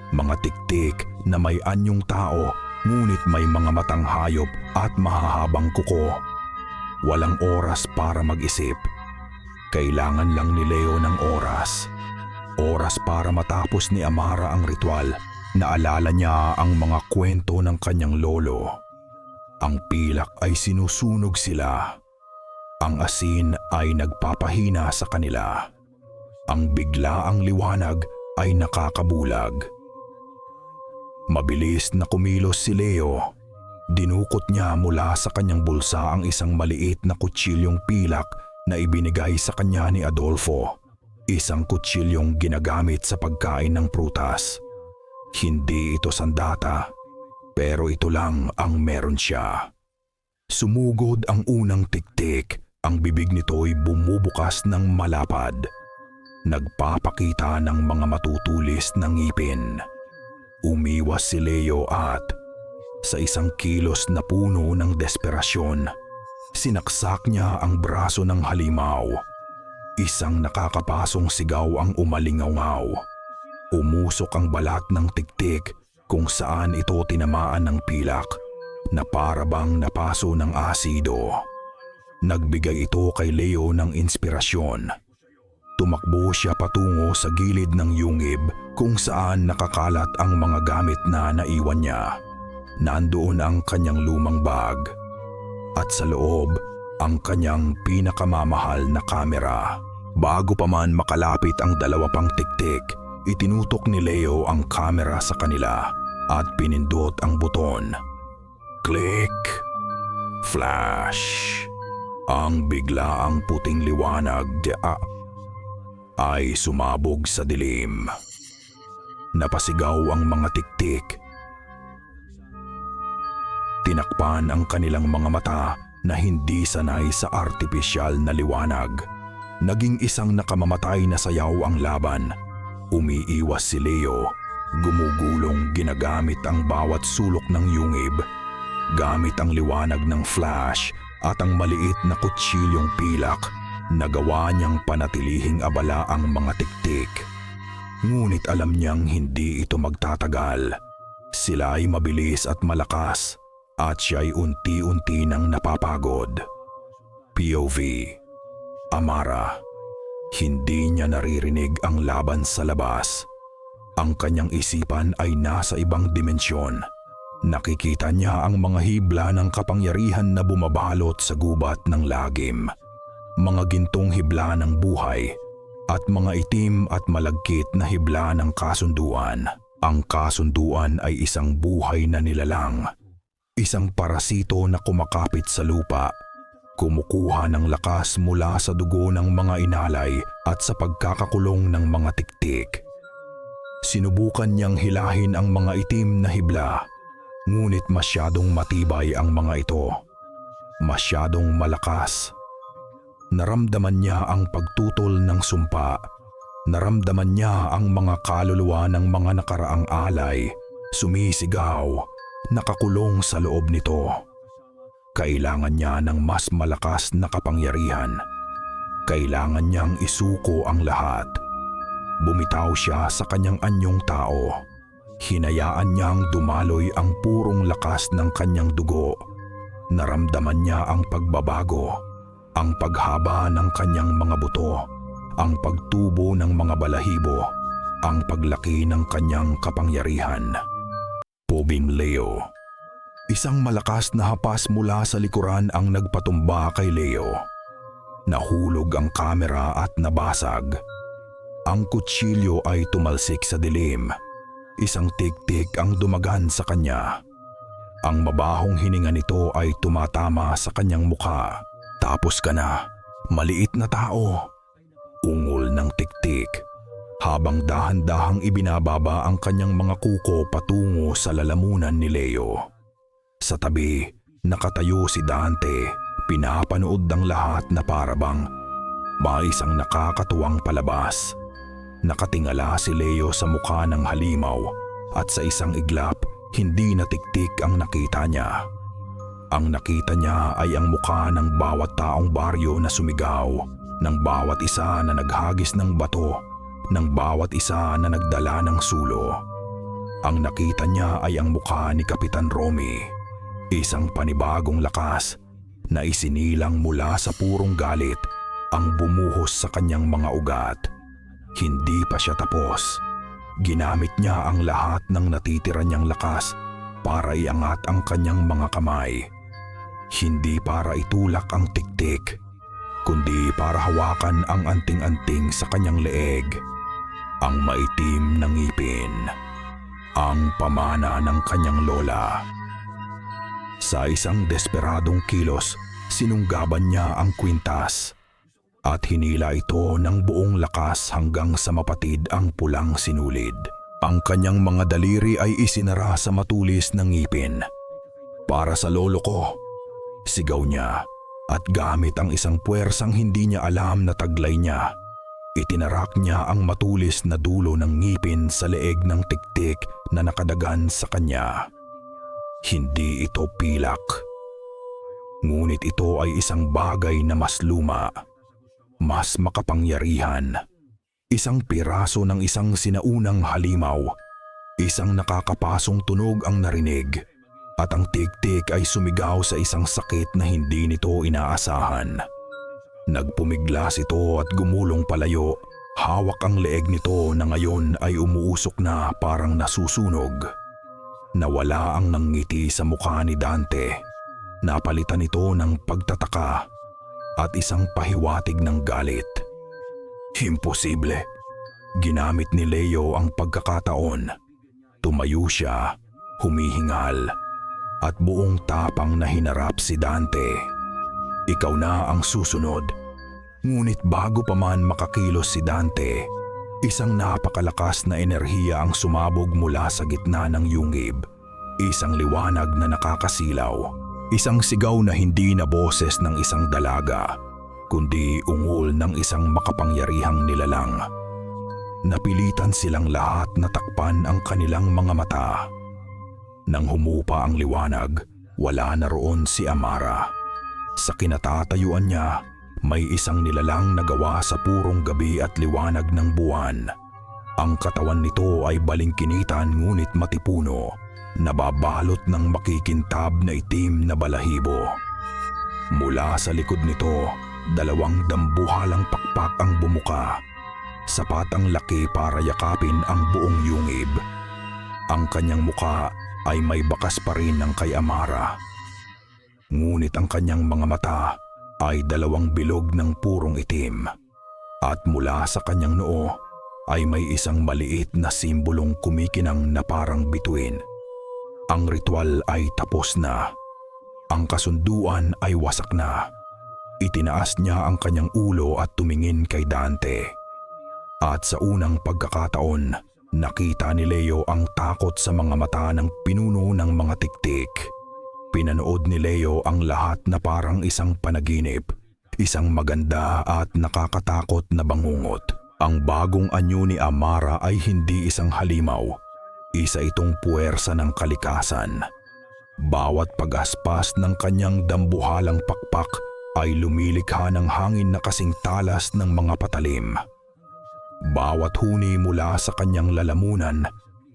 Mga tiktik na may anyong tao, ngunit may mga matang hayop at mahahabang kuko. Walang oras para mag-isip. Kailangan lang ni Leo ng oras. Oras para matapos ni Amara ang ritual. Naalala niya ang mga kwento ng kanyang lolo. Ang pilak ay sinusunog sila. Ang asin ay nagpapahina sa kanila. Ang biglaang liwanag ay nakakabulag. Mabilis na kumilos si Leo. Dinukot niya mula sa kanyang bulsa ang isang maliit na kutsilyong pilak na ibinigay sa kanya ni Adolfo. Isang kutsilyong ginagamit sa pagkain ng prutas. Hindi ito sandata, pero ito lang ang meron siya. Sumugod ang unang tiktik, ang bibig nito'y bumubukas ng malapad. Nagpapakita ng mga matutulis na ngipin. Umiwas si Leo at sa isang kilos na puno ng desperasyon, sinaksak niya ang braso ng halimaw. Isang nakakapasong sigaw ang umalingaw-ngaw. Umusok ang balat ng tiktik kung saan ito tinamaan ng pilak na parabang napaso ng asido. Nagbigay ito kay Leo ng inspirasyon. Tumakbo siya patungo sa gilid ng yungib kung saan nakakalat ang mga gamit na naiwan niya. Nandoon ang kanyang lumang bag at sa loob ang kanyang pinakamamahal na kamera. Bago pa man makalapit ang dalawa pang tiktik, itinutok ni Leo ang kamera sa kanila at pinindot ang buton. Click! Flash! Ang biglaang puting liwanag ay sumabog sa dilim. Napasigaw ang mga tiktik. Tinakpan ang kanilang mga mata na hindi sanay sa artipisyal na liwanag. Naging isang nakamamatay na sayaw ang laban. Umiiwas si Leo, gumugulong ginagamit ang bawat sulok ng yungib. Gamit ang liwanag ng flash at ang maliit na kutsilyong pilak, nagawa niyang panatilihing abala ang mga tiktik. Ngunit alam niyang hindi ito magtatagal. Sila ay mabilis at malakas at siya'y unti-unti nang napapagod. POV: Amara. Hindi niya naririnig ang laban sa labas. Ang kanyang isipan ay nasa ibang dimensyon. Nakikita niya ang mga hibla ng kapangyarihan na bumabalot sa gubat ng lagim. Mga gintong hibla ng buhay at mga itim at malagkit na hibla ng kasunduan. Ang kasunduan ay isang buhay na nilalang. Isang parasito na kumakapit sa lupa. Kumukuha ng lakas mula sa dugo ng mga inalay at sa pagkakakulong ng mga tiktik. Sinubukan niyang hilahin ang mga itim na hibla, ngunit masyadong matibay ang mga ito. Masyadong malakas. Naramdaman niya ang pagtutol ng sumpa. Naramdaman niya ang mga kaluluwa ng mga nakaraang alay, sumisigaw, nakakulong sa loob nito. Kailangan niya ng mas malakas na kapangyarihan. Kailangan niyang isuko ang lahat. Bumitaw siya sa kanyang anyong tao. Hinayaan niyang dumaloy ang purong lakas ng kanyang dugo. Naramdaman niya ang pagbabago, ang paghaba ng kanyang mga buto, ang pagtubo ng mga balahibo, ang paglaki ng kanyang kapangyarihan. Pobing Leo. Isang malakas na hapas mula sa likuran ang nagpatumba kay Leo. Nahulog ang kamera at nabasag. Ang kutsilyo ay tumalsik sa dilim. Isang tik-tik ang dumagan sa kanya. Ang mabahong hininga nito ay tumatama sa kanyang mukha. Tapos ka na, maliit na tao. Ungol ng tik-tik habang dahan-dahang ibinababa ang kanyang mga kuko patungo sa lalamunan ni Leo. Sa tabi, nakatayo si Dante, pinapanood ng lahat na parabang may isang nakakatuwang palabas. Nakatingala si Leo sa mukha ng halimaw at sa isang iglap, hindi na tik-tik ang nakita niya. Ang nakita niya ay ang mukha ng bawat taong baryo na sumigaw, ng bawat isa na naghagis ng bato, ng bawat isa na nagdala ng sulo. Ang nakita niya ay ang mukha ni Kapitan Romy, isang panibagong lakas na isinilang mula sa purong galit ang bumuhos sa kanyang mga ugat. Hindi pa siya tapos. Ginamit niya ang lahat ng natitira niyang lakas para iangat ang kanyang mga kamay. Hindi para itulak ang tik-tik, kundi para hawakan ang anting-anting sa kanyang leeg. Ang maitim na ngipin. Ang pamana ng kanyang lola. Sa isang desperadong kilos, sinunggaban niya ang kwintas at hinila ito ng buong lakas hanggang sa mapatid ang pulang sinulid. Ang kanyang mga daliri ay isinara sa matulis na ngipin. Para sa lolo ko, sigaw niya, at gamit ang isang puwersang hindi niya alam na taglay niya, itinarak niya ang matulis na dulo ng ngipin sa leeg ng tik-tik na nakadagan sa kanya. Hindi ito pilak. Ngunit ito ay isang bagay na mas luma, mas makapangyarihan. Isang piraso ng isang sinaunang halimaw. Isang nakakapasong tunog ang narinig. At ang tik-tik ay sumigaw sa isang sakit na hindi nito inaasahan. Nagpumiglas ito at gumulong palayo. Hawak ang leeg nito na ngayon ay umuusok na parang nasusunog. Nawala ang nangngiti sa mukha ni Dante. Napalitan ito ng pagtataka at isang pahiwatig ng galit. Imposible. Ginamit ni Leo ang pagkakataon. Tumayo siya, humihingal, at buong tapang na hinarap si Dante. Ikaw na ang susunod. Ngunit bago pa man makakilos si Dante, isang napakalakas na enerhiya ang sumabog mula sa gitna ng yungib. Isang liwanag na nakakasilaw. Isang sigaw na hindi na boses ng isang dalaga, kundi ungol ng isang makapangyarihang nilalang. Napilitan silang lahat na takpan ang kanilang mga mata. Nang humupa ang liwanag, wala na roon si Amara. Sa kinatatayuan niya, may isang nilalang na gawa sa purong gabi at liwanag ng buwan. Ang katawan nito ay balingkinitan ngunit matipuno, nababalot ng makikintab na itim na balahibo. Mula sa likod nito, 2 dambuhalang pakpak ang bumuka. Sapat ang laki para yakapin ang buong yungib. Ang kanyang muka ay may bakas pa rin ng kay Amara. Ngunit ang kanyang mga mata ay 2 bilog ng purong itim. At mula sa kanyang noo ay may isang maliit na simbolong kumikinang na parang bituin. Ang ritual ay tapos na. Ang kasunduan ay wasak na. Itinaas niya ang kanyang ulo at tumingin kay Dante. At sa unang pagkakataon, nakita ni Leo ang takot sa mga mata ng pinuno ng mga tiktik. Pinanood ni Leo ang lahat na parang isang panaginip, isang maganda at nakakatakot na bangungot. Ang bagong anyo ni Amara ay hindi isang halimaw. Isa itong puwersa ng kalikasan. Bawat pagaspas ng kanyang dambuhalang pakpak ay lumilikha ng hangin na kasing talas ng mga patalim. Bawat huni mula sa kanyang lalamunan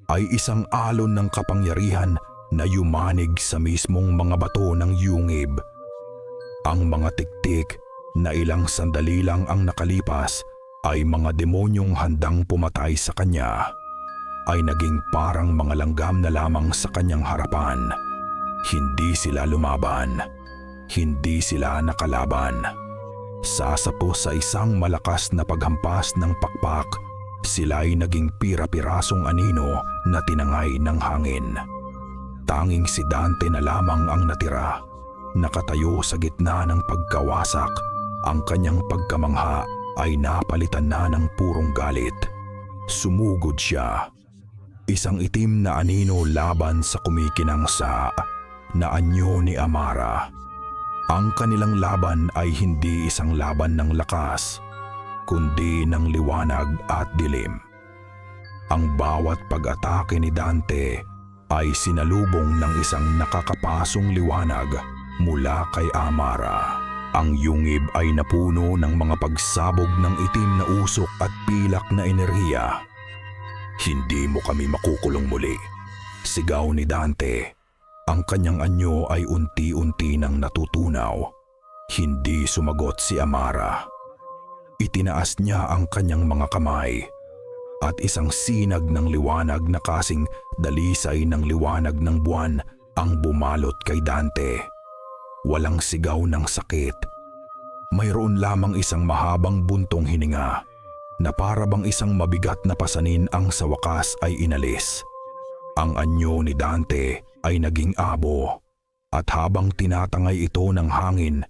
ay isang alon ng kapangyarihan na yumanig sa mismong mga bato ng yungib. Ang mga tiktik na ilang sandali lang ang nakalipas ay mga demonyong handang pumatay sa kanya, ay naging parang mga langgam na lamang sa kanyang harapan. Hindi sila lumaban. Hindi sila nakalaban. Sasapos sa isang malakas na paghampas ng pakpak, sila'y naging pira-pirasong anino na tinangay ng hangin. Tanging si Dante na lamang ang natira, nakatayo sa gitna ng pagkawasak. Ang kanyang pagkamangha ay napalitan na ng purong galit. Sumugod siya. Isang itim na anino laban sa kumikinang na anyo ni Amara. Ang kanilang laban ay hindi isang laban ng lakas, kundi ng liwanag at dilim. Ang bawat pag-atake ni Dante ay sinalubong ng isang nakakapasong liwanag mula kay Amara. Ang yungib ay napuno ng mga pagsabog ng itim na usok at pilak na enerhiya. "Hindi mo kami makukulong muli," sigaw ni Dante. Ang kanyang anyo ay unti-unti nang natutunaw. Hindi sumagot si Amara. Itinaas niya ang kanyang mga kamay at isang sinag ng liwanag na kasing dalisay ng liwanag ng buwan ang bumalot kay Dante. Walang sigaw ng sakit. Mayroon lamang isang mahabang buntong hininga na para bang isang mabigat na pasanin ang sa wakas ay inalis. Ang anyo ni Dante ay naging abo at habang tinatangay ito ng hangin,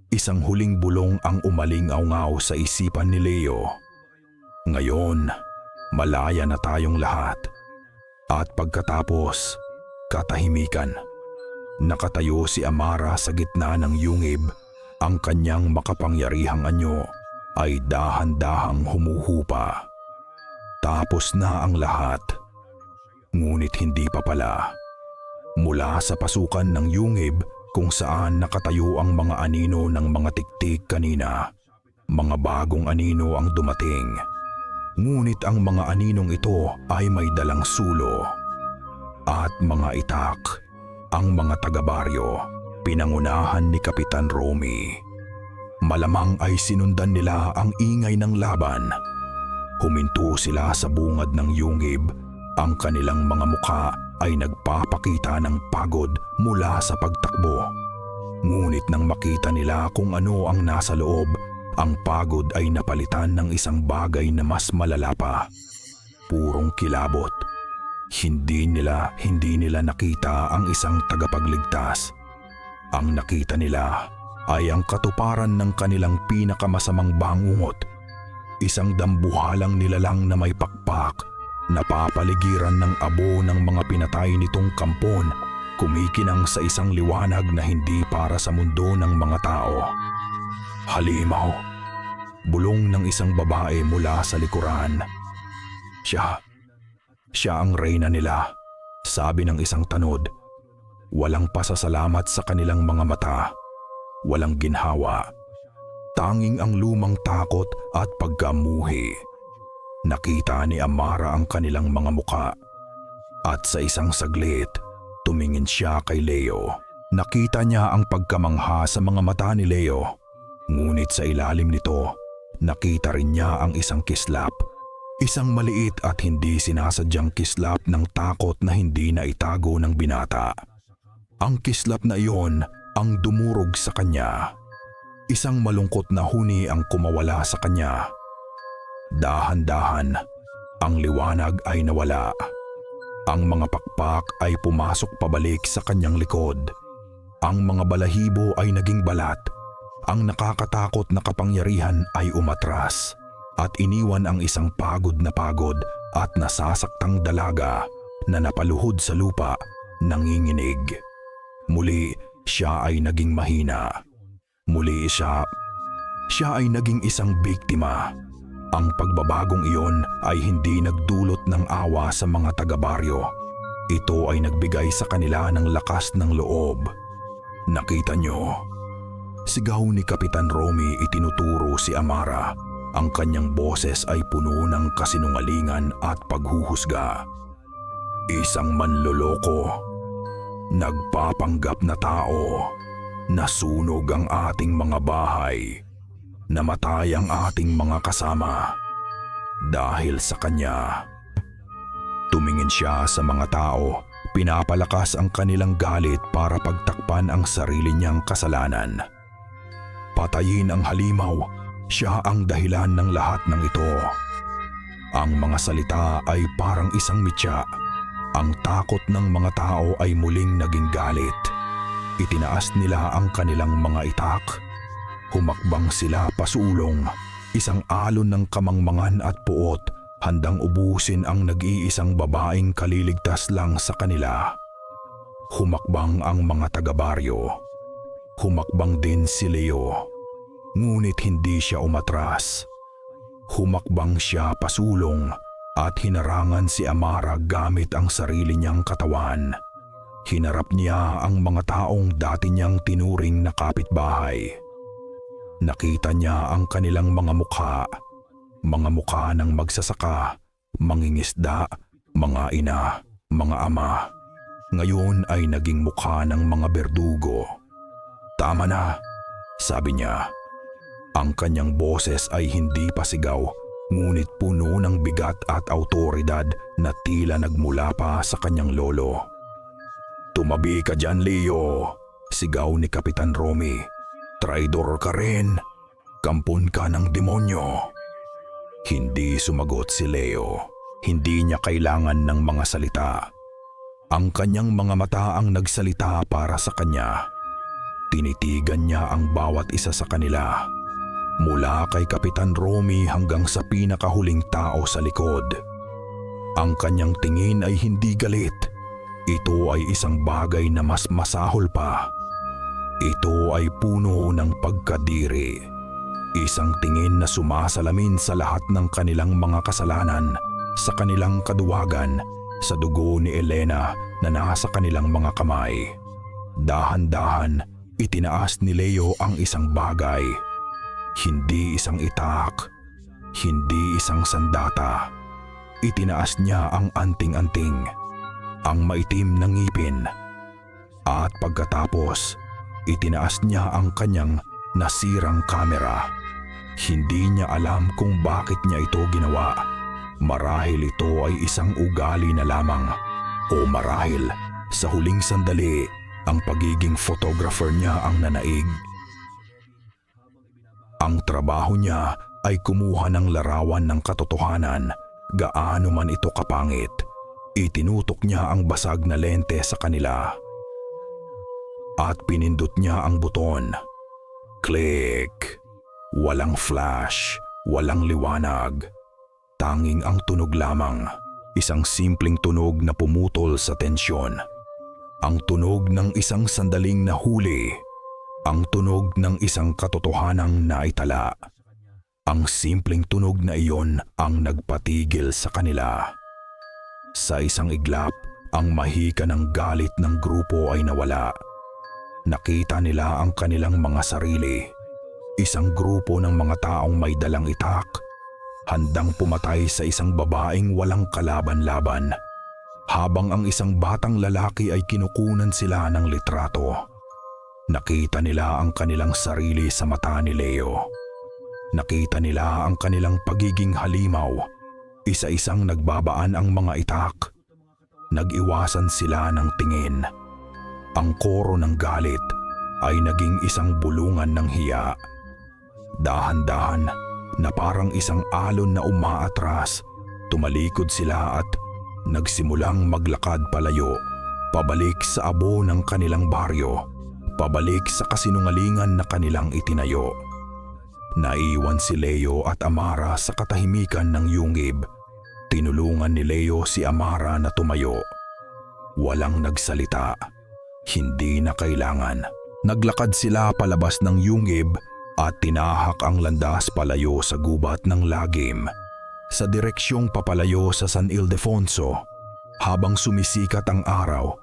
isang huling bulong ang umaling-aungaw sa isipan ni Leo. Ngayon, malaya na tayong lahat. At pagkatapos, katahimikan. Nakatayo si Amara sa gitna ng yungib. Ang kanyang makapangyarihang anyo ay dahan-dahang humuhupa. Tapos na ang lahat. Ngunit hindi pa pala. Mula sa pasukan ng yungib kung saan nakatayo ang mga anino ng mga tiktik kanina, mga bagong anino ang dumating. Ngunit ang mga aninong ito ay may dalang sulo at mga itak. Ang mga taga-baryo, pinangunahan ni Kapitan Romy. Malamang ay sinundan nila ang ingay ng laban. Huminto sila sa bungad ng yungib. Ang kanilang mga mukha ay nagpapakita ng pagod mula sa pagtakbo. Ngunit nang makita nila kung ano ang nasa loob, ang pagod ay napalitan ng isang bagay na mas malala pa. Purong kilabot. Hindi nila nakita ang isang tagapagligtas. Ang nakita nila ay ang katuparan ng kanilang pinakamasamang bangungot. Isang dambuhalang nilalang na may pakpak, napapaligiran ng abo ng mga pinatay nitong kampon, kumikinang sa isang liwanag na hindi para sa mundo ng mga tao. "Halimaw," bulong ng isang babae mula sa likuran. Siya ang reyna nila," sabi ng isang tanod. Walang pasasalamat sa kanilang mga mata. Walang ginhawa. Tanging ang lumang takot at pagkamuhi. Nakita ni Amara ang kanilang mga muka. At sa isang saglit, tumingin siya kay Leo. Nakita niya ang pagkamangha sa mga mata ni Leo. Ngunit sa ilalim nito, nakita rin niya ang isang kislap. Isang maliit at hindi sinasadyang kislap ng takot na hindi naitago ng binata. Ang kislap na iyon ang dumurog sa kanya. Isang malungkot na huni ang kumawala sa kanya. Dahan-dahan, ang liwanag ay nawala. Ang mga pakpak ay pumasok pabalik sa kanyang likod. Ang mga balahibo ay naging balat. Ang nakakatakot na kapangyarihan ay umatras at iniwan ang isang pagod at nasasaktang dalaga na napaluhod sa lupa, nanginginig. Muli, siya ay naging mahina. Muli siya ay naging isang biktima. Ang pagbabagong iyon ay hindi nagdulot ng awa sa mga taga-baryo. Ito ay nagbigay sa kanila ng lakas ng loob. "Nakita niyo?" Sigaw ni Kapitan Romy. Itinuturo si Amara. Ang kanyang boses ay puno ng kasinungalingan at paghuhusga. "Isang manloloko. Nagpapanggap na tao. Nasunog ang ating mga bahay. Namatay ang ating mga kasama. Dahil sa kanya." Tumingin siya sa mga tao, Pinapalakas ang kanilang galit para pagtakpan ang sarili niyang kasalanan. Patayin ang halimaw, siya ang dahilan ng lahat ng ito. Ang mga salita ay parang isang mitya. Ang takot ng mga tao ay muling naging galit. Itinaas nila ang kanilang mga itak. Humakbang sila pasulong, isang alon ng kamangmangan at puot, handang ubusin ang nag-iisang babaeng kaliligtas lang sa kanila. Humakbang ang mga taga-baryo. Humakbang din si Leo. Ngunit hindi siya umatras. Humakbang siya pasulong at hinarangan si Amara gamit ang sarili niyang katawan. Hinarap niya ang mga taong dati niyang tinuring na kapitbahay. Nakita niya ang kanilang mga mukha ng magsasaka, mangingisda, mga ina, mga ama. Ngayon ay naging mukha ng mga berdugo. "Tama na," sabi niya. Ang kanyang boses ay hindi pa sigaw, ngunit puno ng bigat at awtoridad na tila nagmula pa sa kanyang lolo. "Tumabi ka dyan, Leo," sigaw ni Kapitan Romy. "Traidor ka rin. Kampon ka ng demonyo." Hindi sumagot si Leo. Hindi niya kailangan ng mga salita. Ang kanyang mga mata ang nagsalita para sa kanya. Tinitigan niya ang bawat isa sa kanila. Mula kay Kapitan Romy hanggang sa pinakahuling tao sa likod. Ang kanyang tingin ay hindi galit. Ito ay isang bagay na mas masahol pa. Ito ay puno ng pagkadiri. Isang tingin na sumasalamin sa lahat ng kanilang mga kasalanan, sa kanilang kaduwagan, sa dugo ni Elena na nasa kanilang mga kamay. Dahan-dahan, itinaas ni Leo ang isang bagay. Hindi isang itak, hindi isang sandata. Itinaas niya ang anting-anting, ang maitim na ngipin. At pagkatapos, itinaas niya ang kanyang nasirang kamera. Hindi niya alam kung bakit niya ito ginawa. Marahil ito ay isang ugali na lamang. O marahil, sa huling sandali, ang pagiging photographer niya ang nanaig. Ang trabaho niya ay kumuha ng larawan ng katotohanan, gaano man ito kapangit. Itinutok niya ang basag na lente sa kanila. At pinindot niya ang buton. Click! Walang flash, walang liwanag. Tanging ang tunog lamang, isang simpleng tunog na pumutol sa tensyon. Ang tunog ng isang sandaling nahuli. Ang tunog ng isang katotohanang naitala. Ang simpleng tunog na iyon ang nagpatigil sa kanila. Sa isang iglap, ang mahika ng galit ng grupo ay nawala. Nakita nila ang kanilang mga sarili. Isang grupo ng mga taong may dalang itak, handang pumatay sa isang babaeng walang kalaban-laban, habang ang isang batang lalaki ay kinukunan sila ng litrato. Nakita nila ang kanilang sarili sa mata ni Leo. Nakita nila ang kanilang pagiging halimaw. Isa-isang nagbabaan ang mga itak. Nag-iwasan sila ng tingin. Ang koro ng galit ay naging isang bulungan ng hiya. Dahan-dahan na parang isang alon na umaatras, tumalikod sila at nagsimulang maglakad palayo, pabalik sa abo ng kanilang baryo. Pabalik sa kasinungalingan na kanilang itinayo. Naiwan si Leo at Amara sa katahimikan ng yungib. Tinulungan ni Leo si Amara na tumayo. Walang nagsalita. Hindi na kailangan. Naglakad sila palabas ng yungib at tinahak ang landas palayo sa gubat ng lagim, sa direksyong papalayo sa San Ildefonso. Habang sumisikat ang araw,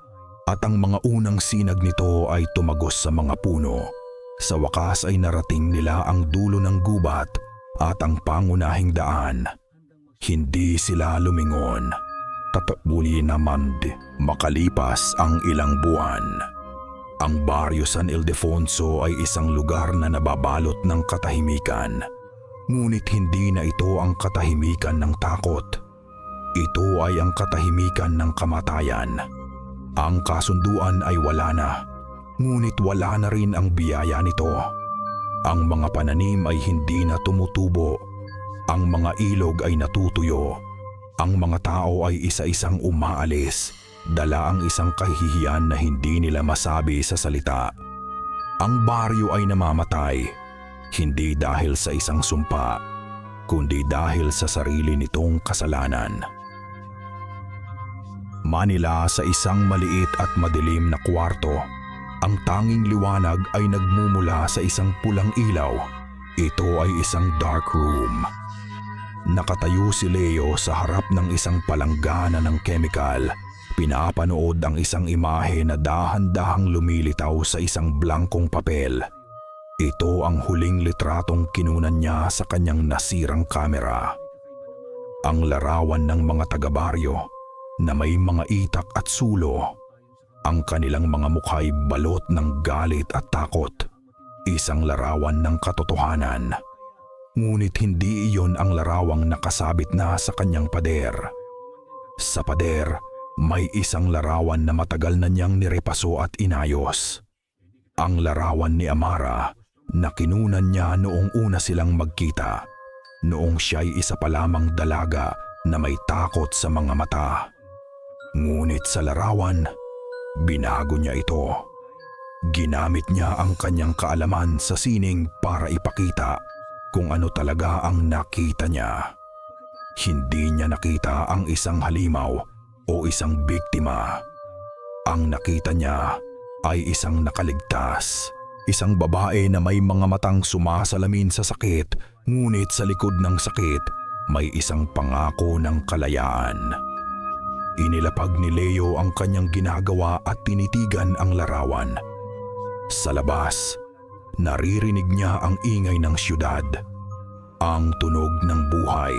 at ang mga unang sinag nito ay tumagos sa mga puno. Sa wakas ay narating nila ang dulo ng gubat at ang pangunahing daan. Hindi sila lumingon. Tatakbuli naman makalipas ang ilang buwan. Ang Baryo San Ildefonso ay isang lugar na nababalot ng katahimikan. Ngunit hindi na ito ang katahimikan ng takot. Ito ay ang katahimikan ng kamatayan. Ang kasunduan ay wala na, ngunit wala na rin ang biyaya nito. Ang mga pananim ay hindi na tumutubo, ang mga ilog ay natutuyo, ang mga tao ay isa-isang umaalis, dala ang isang kahihiyan na hindi nila masabi sa salita. Ang baryo ay namamatay, hindi dahil sa isang sumpa, kundi dahil sa sarili nitong kasalanan. Manila sa isang maliit at madilim na kwarto. Ang tanging liwanag ay nagmumula sa isang pulang ilaw. Ito ay isang dark room. Nakatayo si Leo sa harap ng isang palanggana ng kemikal. Pinapanood ang isang imahe na dahan-dahang lumilitaw sa isang blankong papel. Ito ang huling litratong kinunan niya sa kanyang nasirang kamera. Ang larawan ng mga taga-baryo na may mga itak at sulo. Ang kanilang mga mukha'y balot ng galit at takot. Isang larawan ng katotohanan. Ngunit hindi iyon ang larawang nakasabit na sa kanyang pader. Sa pader, may isang larawan na matagal na niyang nirepaso at inayos. Ang larawan ni Amara na kinunan niya noong una silang magkita. Noong siya'y isa pa lamang dalaga na may takot sa mga mata. Ngunit sa larawan, binago niya ito. Ginamit niya ang kanyang kaalaman sa sining para ipakita kung ano talaga ang nakita niya. Hindi niya nakita ang isang halimaw o isang biktima. Ang nakita niya ay isang nakaligtas. Isang babae na may mga matang sumasalamin sa sakit, ngunit sa likod ng sakit may isang pangako ng kalayaan. Inilapag ni Leo ang kanyang ginagawa at tinitigan ang larawan. Sa labas, naririnig niya ang ingay ng siyudad, ang tunog ng buhay.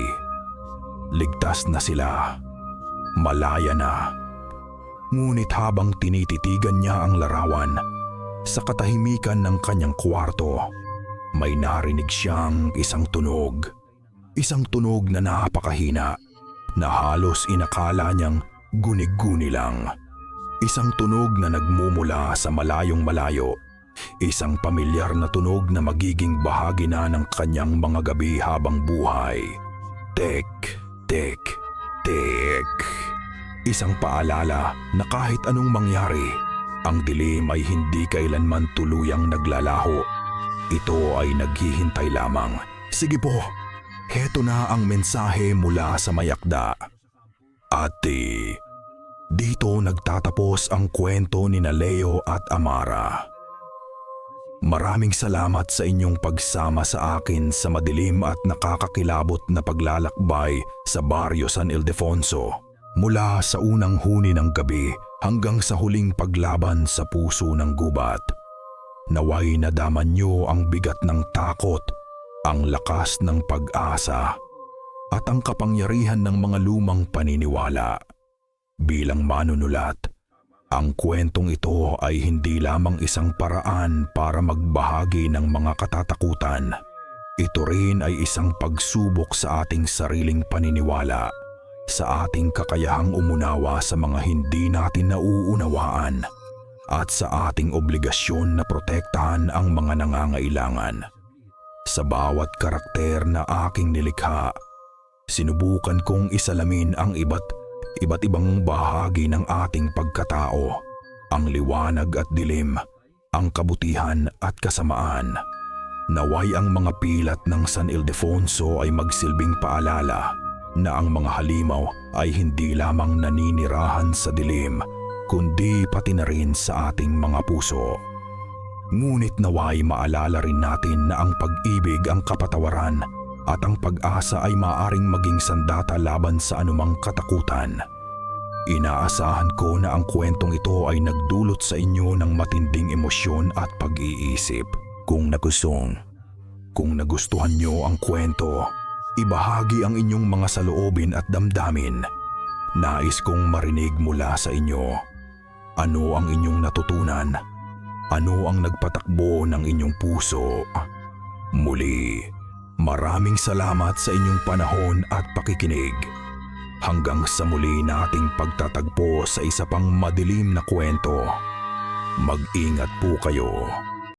Ligtas na sila, malaya na. Ngunit habang tinititigan niya ang larawan, sa katahimikan ng kanyang kwarto, may narinig siyang isang tunog. Isang tunog na napakahina, na halos inakala niyang gunig-guni lang. Isang tunog na nagmumula sa malayong malayo. Isang pamilyar na tunog na magiging bahagi na ng kanyang mga gabi habang buhay. Tek, tek, tek. Isang paalala na kahit anong mangyari, ang dilim ay hindi kailanman tuluyang naglalaho. Ito ay naghihintay lamang. Sige po, heto na ang mensahe mula sa mayakda. Ate, dito nagtatapos ang kwento ni Leo at Amara. Maraming salamat sa inyong pagsama sa akin sa madilim at nakakakilabot na paglalakbay sa Baryo San Ildefonso. Mula sa unang huni ng gabi hanggang sa huling paglaban sa puso ng gubat. Naway nadaman niyo ang bigat ng takot, ang lakas ng pag-asa, at ang kapangyarihan ng mga lumang paniniwala. Bilang manunulat, ang kwentong ito ay hindi lamang isang paraan para magbahagi ng mga katatakutan. Ito rin ay isang pagsubok sa ating sariling paniniwala, sa ating kakayahang umunawa sa mga hindi natin nauunawaan, at sa ating obligasyon na protektahan ang mga nangangailangan. Sa bawat karakter na aking nilikha, sinubukan kong isalamin ang iba't ibang bahagi ng ating pagkatao, ang liwanag at dilim, ang kabutihan at kasamaan. Naway ang mga pilat ng San Ildefonso ay magsilbing paalala na ang mga halimaw ay hindi lamang naninirahan sa dilim, kundi pati na rin sa ating mga puso. Ngunit naway maalala rin natin na ang pag-ibig, ang kapatawaran, at ang pag-asa ay maaaring maging sandata laban sa anumang katakutan. Inaasahan ko na ang kwentong ito ay nagdulot sa inyo ng matinding emosyon at pag-iisip. Kung nagustuhan nyo ang kwento, ibahagi ang inyong mga saloobin at damdamin. Nais kong marinig mula sa inyo. Ano ang inyong natutunan? Ano ang nagpatakbo ng inyong puso? Muli, maraming salamat sa inyong panahon at pakikinig. Hanggang sa muli nating pagtatagpo sa isa pang madilim na kwento. Mag-ingat po kayo.